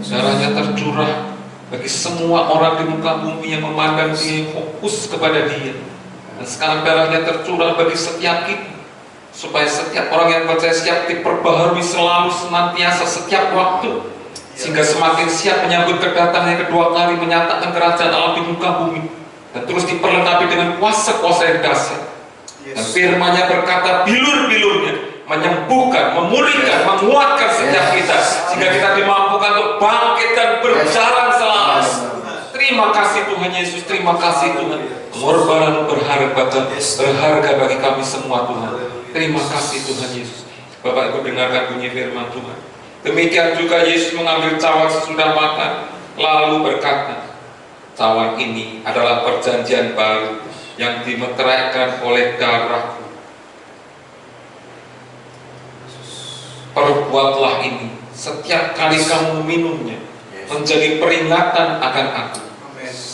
Darahnya tercurah bagi semua orang di muka bumi yang memandang dia, fokus kepada dia. Dan sekarang darahnya tercurah bagi setiap kita, supaya setiap orang yang percaya siap diperbaharui selalu, senantiasa, setiap waktu, sehingga semakin siap menyambut kedatangan kedua kali, menyatakan kerajaan Allah di muka bumi, dan terus diperlengkapi dengan kuasa-kuasa yang dahsyat. Dan firman-Nya berkata, bilur-bilurnya menyembuhkan, memulihkan, menguatkan setiap kita, sehingga kita dimampukan untuk bangkit dan berjalan selaras. Terima kasih Tuhan Yesus, terima kasih Tuhan. Pengorbanan berharga bagi kami semua Tuhan. Terima kasih Tuhan Yesus. Bapak Ibu dengarkan bunyi firman Tuhan. Demikian juga Yesus mengambil cawan sesudah makan, lalu berkata, cawan ini adalah perjanjian baru yang dimeteraikan oleh darahku. Perbuatlah ini setiap kali kamu minumnya, menjadi peringatan akan aku.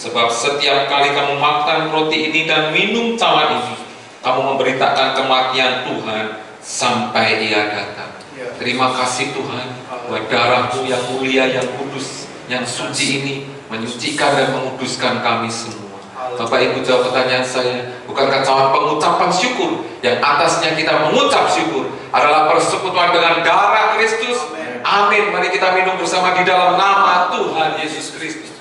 Sebab setiap kali kamu makan roti ini dan minum cawan ini, kamu memberitakan kematian Tuhan sampai Ia datang. Terima kasih Tuhan buat darah-Mu yang mulia, yang kudus, yang suci ini menyucikan dan menguduskan kami semua. Bapak Ibu, jawab pertanyaan saya, bukankah cawan pengucapan syukur yang atasnya kita mengucap syukur adalah persekutuan dengan darah Kristus? Amin. Mari kita minum bersama di dalam nama Tuhan Yesus Kristus.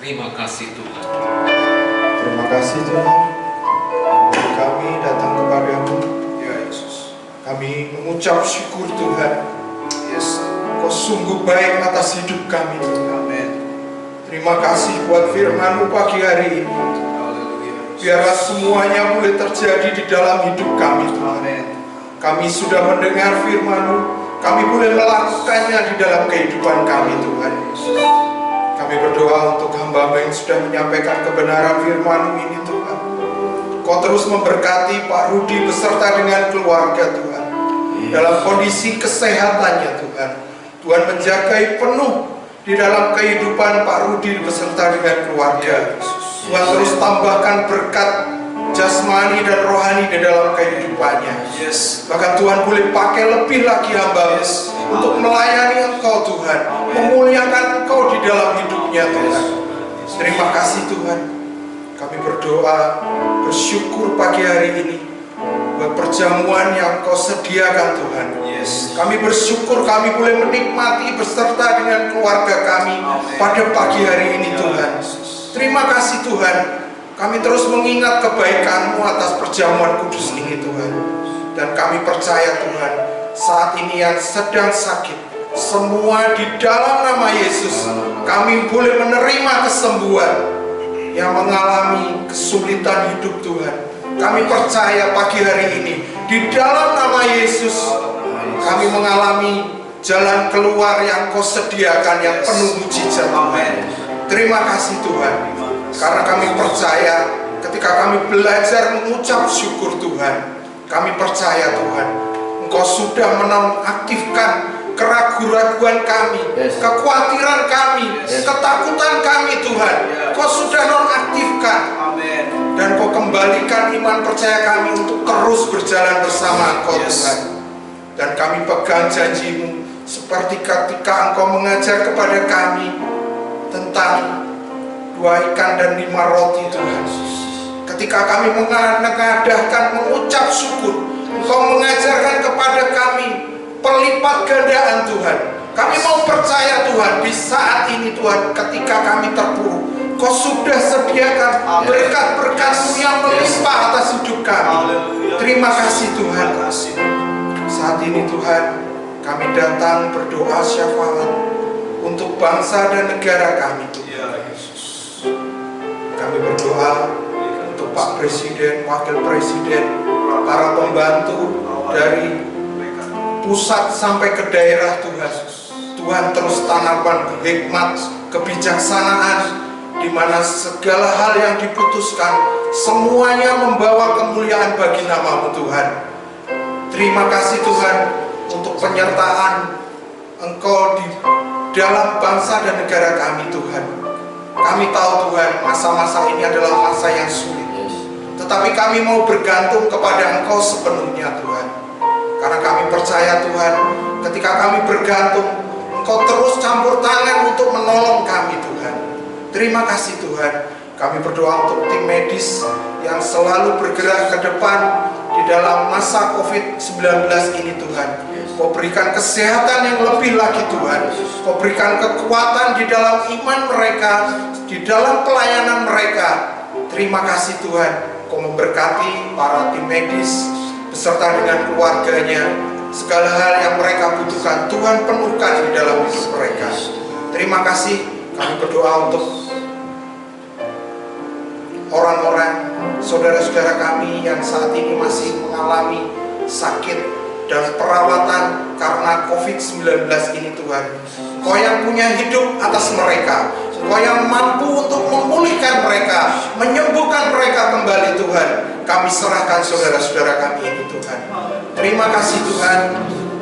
Terima kasih Tuhan. Terima kasih Tuhan. Kami datang kepadamu, ya Yesus. Kami mengucap syukur Tuhan. Yes, Kau sungguh baik atas hidup kami Tuhan. Amin. Terima kasih buat firman-Mu pagi hari ini. Biarlah semuanya boleh terjadi di dalam hidup kami Tuhan. Kami sudah mendengar firman-Mu, kami boleh melakukannya di dalam kehidupan kami Tuhan Yesus. Kami berdoa untuk hamba-Mu yang sudah menyampaikan kebenaran firman-Mu ini Tuhan. Kau terus memberkati Pak Rudi beserta dengan keluarga Tuhan, dalam kondisi kesehatannya Tuhan. Tuhan menjagai penuh di dalam kehidupan Pak Rudi beserta dengan keluarga. Tuhan terus tambahkan berkat jasmani dan rohani di dalam kehidupannya. Bahkan Tuhan boleh pakai lebih lagi hamba-Mu untuk melayani Engkau Tuhan, memuliakan Engkau di dalam hidupnya Tuhan. Terima kasih Tuhan. Kami berdoa, bersyukur pagi hari ini buat perjamuan yang Kau sediakan Tuhan. Kami bersyukur kami boleh menikmati beserta dengan keluarga kami pada pagi hari ini Tuhan. Terima kasih Tuhan. Kami terus mengingat kebaikan-Mu atas perjamuan kudus ini Tuhan. Dan kami percaya Tuhan, saat ini yang sedang sakit, semua di dalam nama Yesus, kami boleh menerima kesembuhan. Yang mengalami kesulitan hidup Tuhan, kami percaya pagi hari ini, di dalam nama Yesus, kami mengalami jalan keluar yang Kau sediakan, yang penuh mujizat. Terima kasih Tuhan, karena kami percaya ketika kami belajar mengucap syukur Tuhan, kami percaya Tuhan, Engkau sudah menonaktifkan keraguan-raguan kami, kekhawatiran kami, ketakutan kami Tuhan. Kau sudah nonaktifkan, dan Kau kembalikan iman percaya kami untuk terus berjalan bersama Engkau Tuhan. Dan kami pegang janji-Mu, seperti ketika Engkau mengajar kepada kami tentang 2 ikan dan 5 roti Tuhan. Ketika kami mengadahkan mengucap syukur, Engkau mengajarkan kepada kami pelipat gandaan Tuhan. Kami mau percaya Tuhan, di saat ini Tuhan, ketika kami terpuruk, Kau sudah sediakan berkat-berkat-Mu yang melimpah atas hidup kami. Terima kasih Tuhan. Saat ini Tuhan, kami datang berdoa syafaat untuk bangsa dan negara kami Tuhan. Kami berdoa untuk Pak Presiden, Wakil Presiden, para pembantu dari pusat sampai ke daerah Tuhan. Tuhan terus tanamkan hikmat, kebijaksanaan, di mana segala hal yang diputuskan semuanya membawa kemuliaan bagi nama-Mu Tuhan. Terima kasih Tuhan untuk penyertaan Engkau di dalam bangsa dan negara kami Tuhan. Kami tahu Tuhan, masa-masa ini adalah masa yang sulit. Tetapi kami mau bergantung kepada Engkau sepenuhnya Tuhan. Karena kami percaya Tuhan, ketika kami bergantung, Engkau terus campur tangan untuk menolong kami Tuhan. Terima kasih Tuhan. Kami berdoa untuk tim medis yang selalu bergerak ke depan di dalam masa COVID-19 ini Tuhan. Kau berikan kesehatan yang lebih lagi Tuhan. Kau berikan kekuatan di dalam iman mereka, di dalam pelayanan mereka. Terima kasih Tuhan. Kau memberkati para tim medis beserta dengan keluarganya. Segala hal yang mereka butuhkan Tuhan penuhkan di dalam hidup mereka. Terima kasih. Kami berdoa untuk orang-orang, saudara-saudara kami yang saat ini masih mengalami sakit dan perawatan karena COVID-19 ini Tuhan. Kau yang punya hidup atas mereka, Kau yang mampu untuk memulihkan mereka, menyembuhkan mereka kembali Tuhan. Kami serahkan saudara-saudara kami ini Tuhan. Terima kasih Tuhan.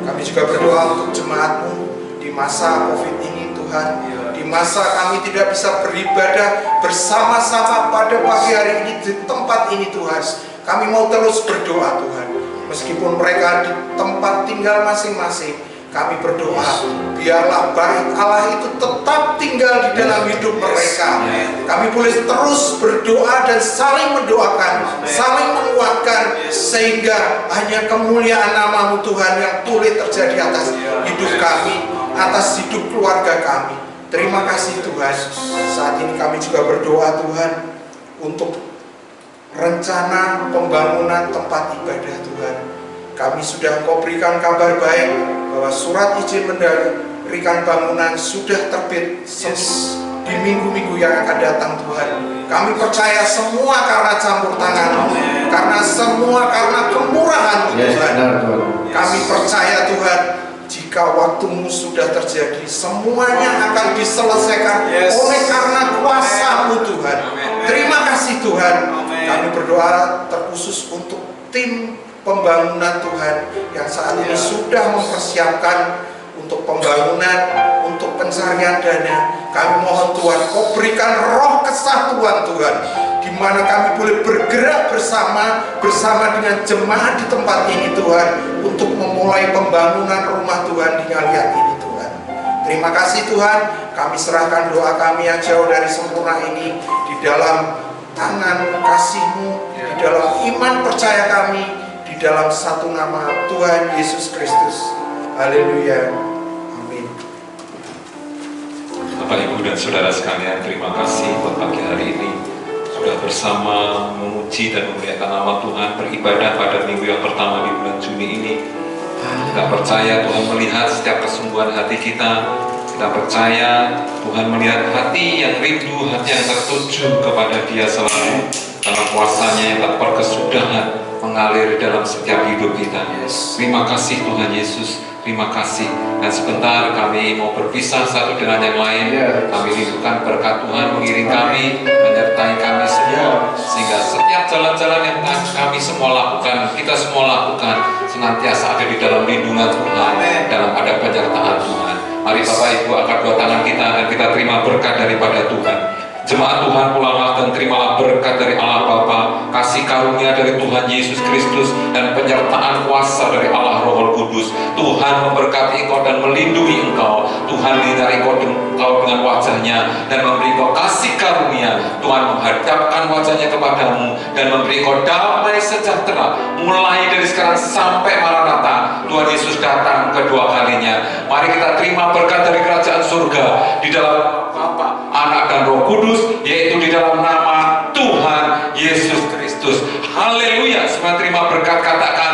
Kami juga berdoa untuk jemaat-Mu di masa COVID ini Tuhan. Di masa kami tidak bisa beribadah bersama-sama pada pagi hari ini di tempat ini Tuhan. Kami mau terus berdoa Tuhan. Meskipun mereka di tempat tinggal masing-masing, kami berdoa, biarlah baik Allah itu tetap tinggal di dalam hidup mereka. Kami boleh terus berdoa dan saling mendoakan, saling menguatkan, sehingga hanya kemuliaan nama-Mu Tuhan yang boleh terjadi atas hidup kami, atas hidup keluarga kami. Terima kasih Tuhan. Saat ini kami juga berdoa Tuhan untuk rencana pembangunan tempat ibadah Tuhan. Kami sudah Kau berikan kabar baik bahwa surat izin mendirikan bangunan sudah terbit di minggu-minggu yang akan datang Tuhan. Kami percaya semua karena campur tangan, karena semua karena kemurahan Tuhan. Kami percaya Tuhan, jika waktu-Mu sudah terjadi, semuanya akan diselesaikan oleh karena kuasa-Mu Tuhan. Terima kasih Tuhan. Kami berdoa terkhusus untuk tim pembangunan Tuhan yang saat ini sudah mempersiapkan untuk pembangunan, untuk pencarian dana. Kami mohon Tuhan, Kau berikan roh kesatuan Tuhan, di mana kami boleh bergerak bersama dengan jemaat di tempat ini Tuhan, untuk memulai pembangunan rumah Tuhan di Ngaliat ini Tuhan. Terima kasih Tuhan. Kami serahkan doa kami yang jauh dari sempurna ini di dalam tangan kasih-Mu, di dalam iman percaya kami, di dalam satu nama Tuhan Yesus Kristus. Haleluya. Amin. Bapak, Ibu, dan Saudara sekalian, terima kasih buat pagi hari ini sudah bersama memuji dan memuliakan nama Tuhan, beribadah pada minggu yang pertama di bulan Juni ini. Kita percaya Tuhan melihat setiap kesungguhan hati kita. Kita percaya Tuhan melihat hati yang rindu, hati yang tertuju kepada Dia selalu, karena kuasa-Nya yang tak berkesudahan mengalir dalam setiap hidup kita. Terima kasih Tuhan Yesus, terima kasih. Dan sebentar kami mau berpisah satu dengan yang lain. Kami rindukan berkat Tuhan mengiring kami, menyertai kami semua, sehingga setiap jalan-jalan yang kami semua lakukan, kita semua lakukan, senantiasa ada di dalam lindungan Tuhan, dalam ada penyertaan Tuhan. Mari Bapak Ibu angkat dua tangan kita dan kita terima berkat daripada Tuhan. Jemaat Tuhan, pulanglah dan terimalah berkat dari Allah Bapa, kasih karunia dari Tuhan Yesus Kristus, dan penyertaan kuasa dari Allah Roh Kudus. Tuhan memberkati engkau dan melindungi engkau. Tuhan menyinari engkau dengan wajah-Nya dan memberi engkau kasih karunia. Tuhan menghadapkan wajah-Nya kepadamu dan memberi engkau damai sejahtera mulai dari sekarang sampai Maranatha. Tuhan Yesus datang kedua kalinya. Mari kita terima berkat dari kerajaan surga di dalam Bapa, Anak, dan Roh Kudus, yaitu di dalam nama Tuhan Yesus Kristus. Haleluya. Semua terima berkat, katakan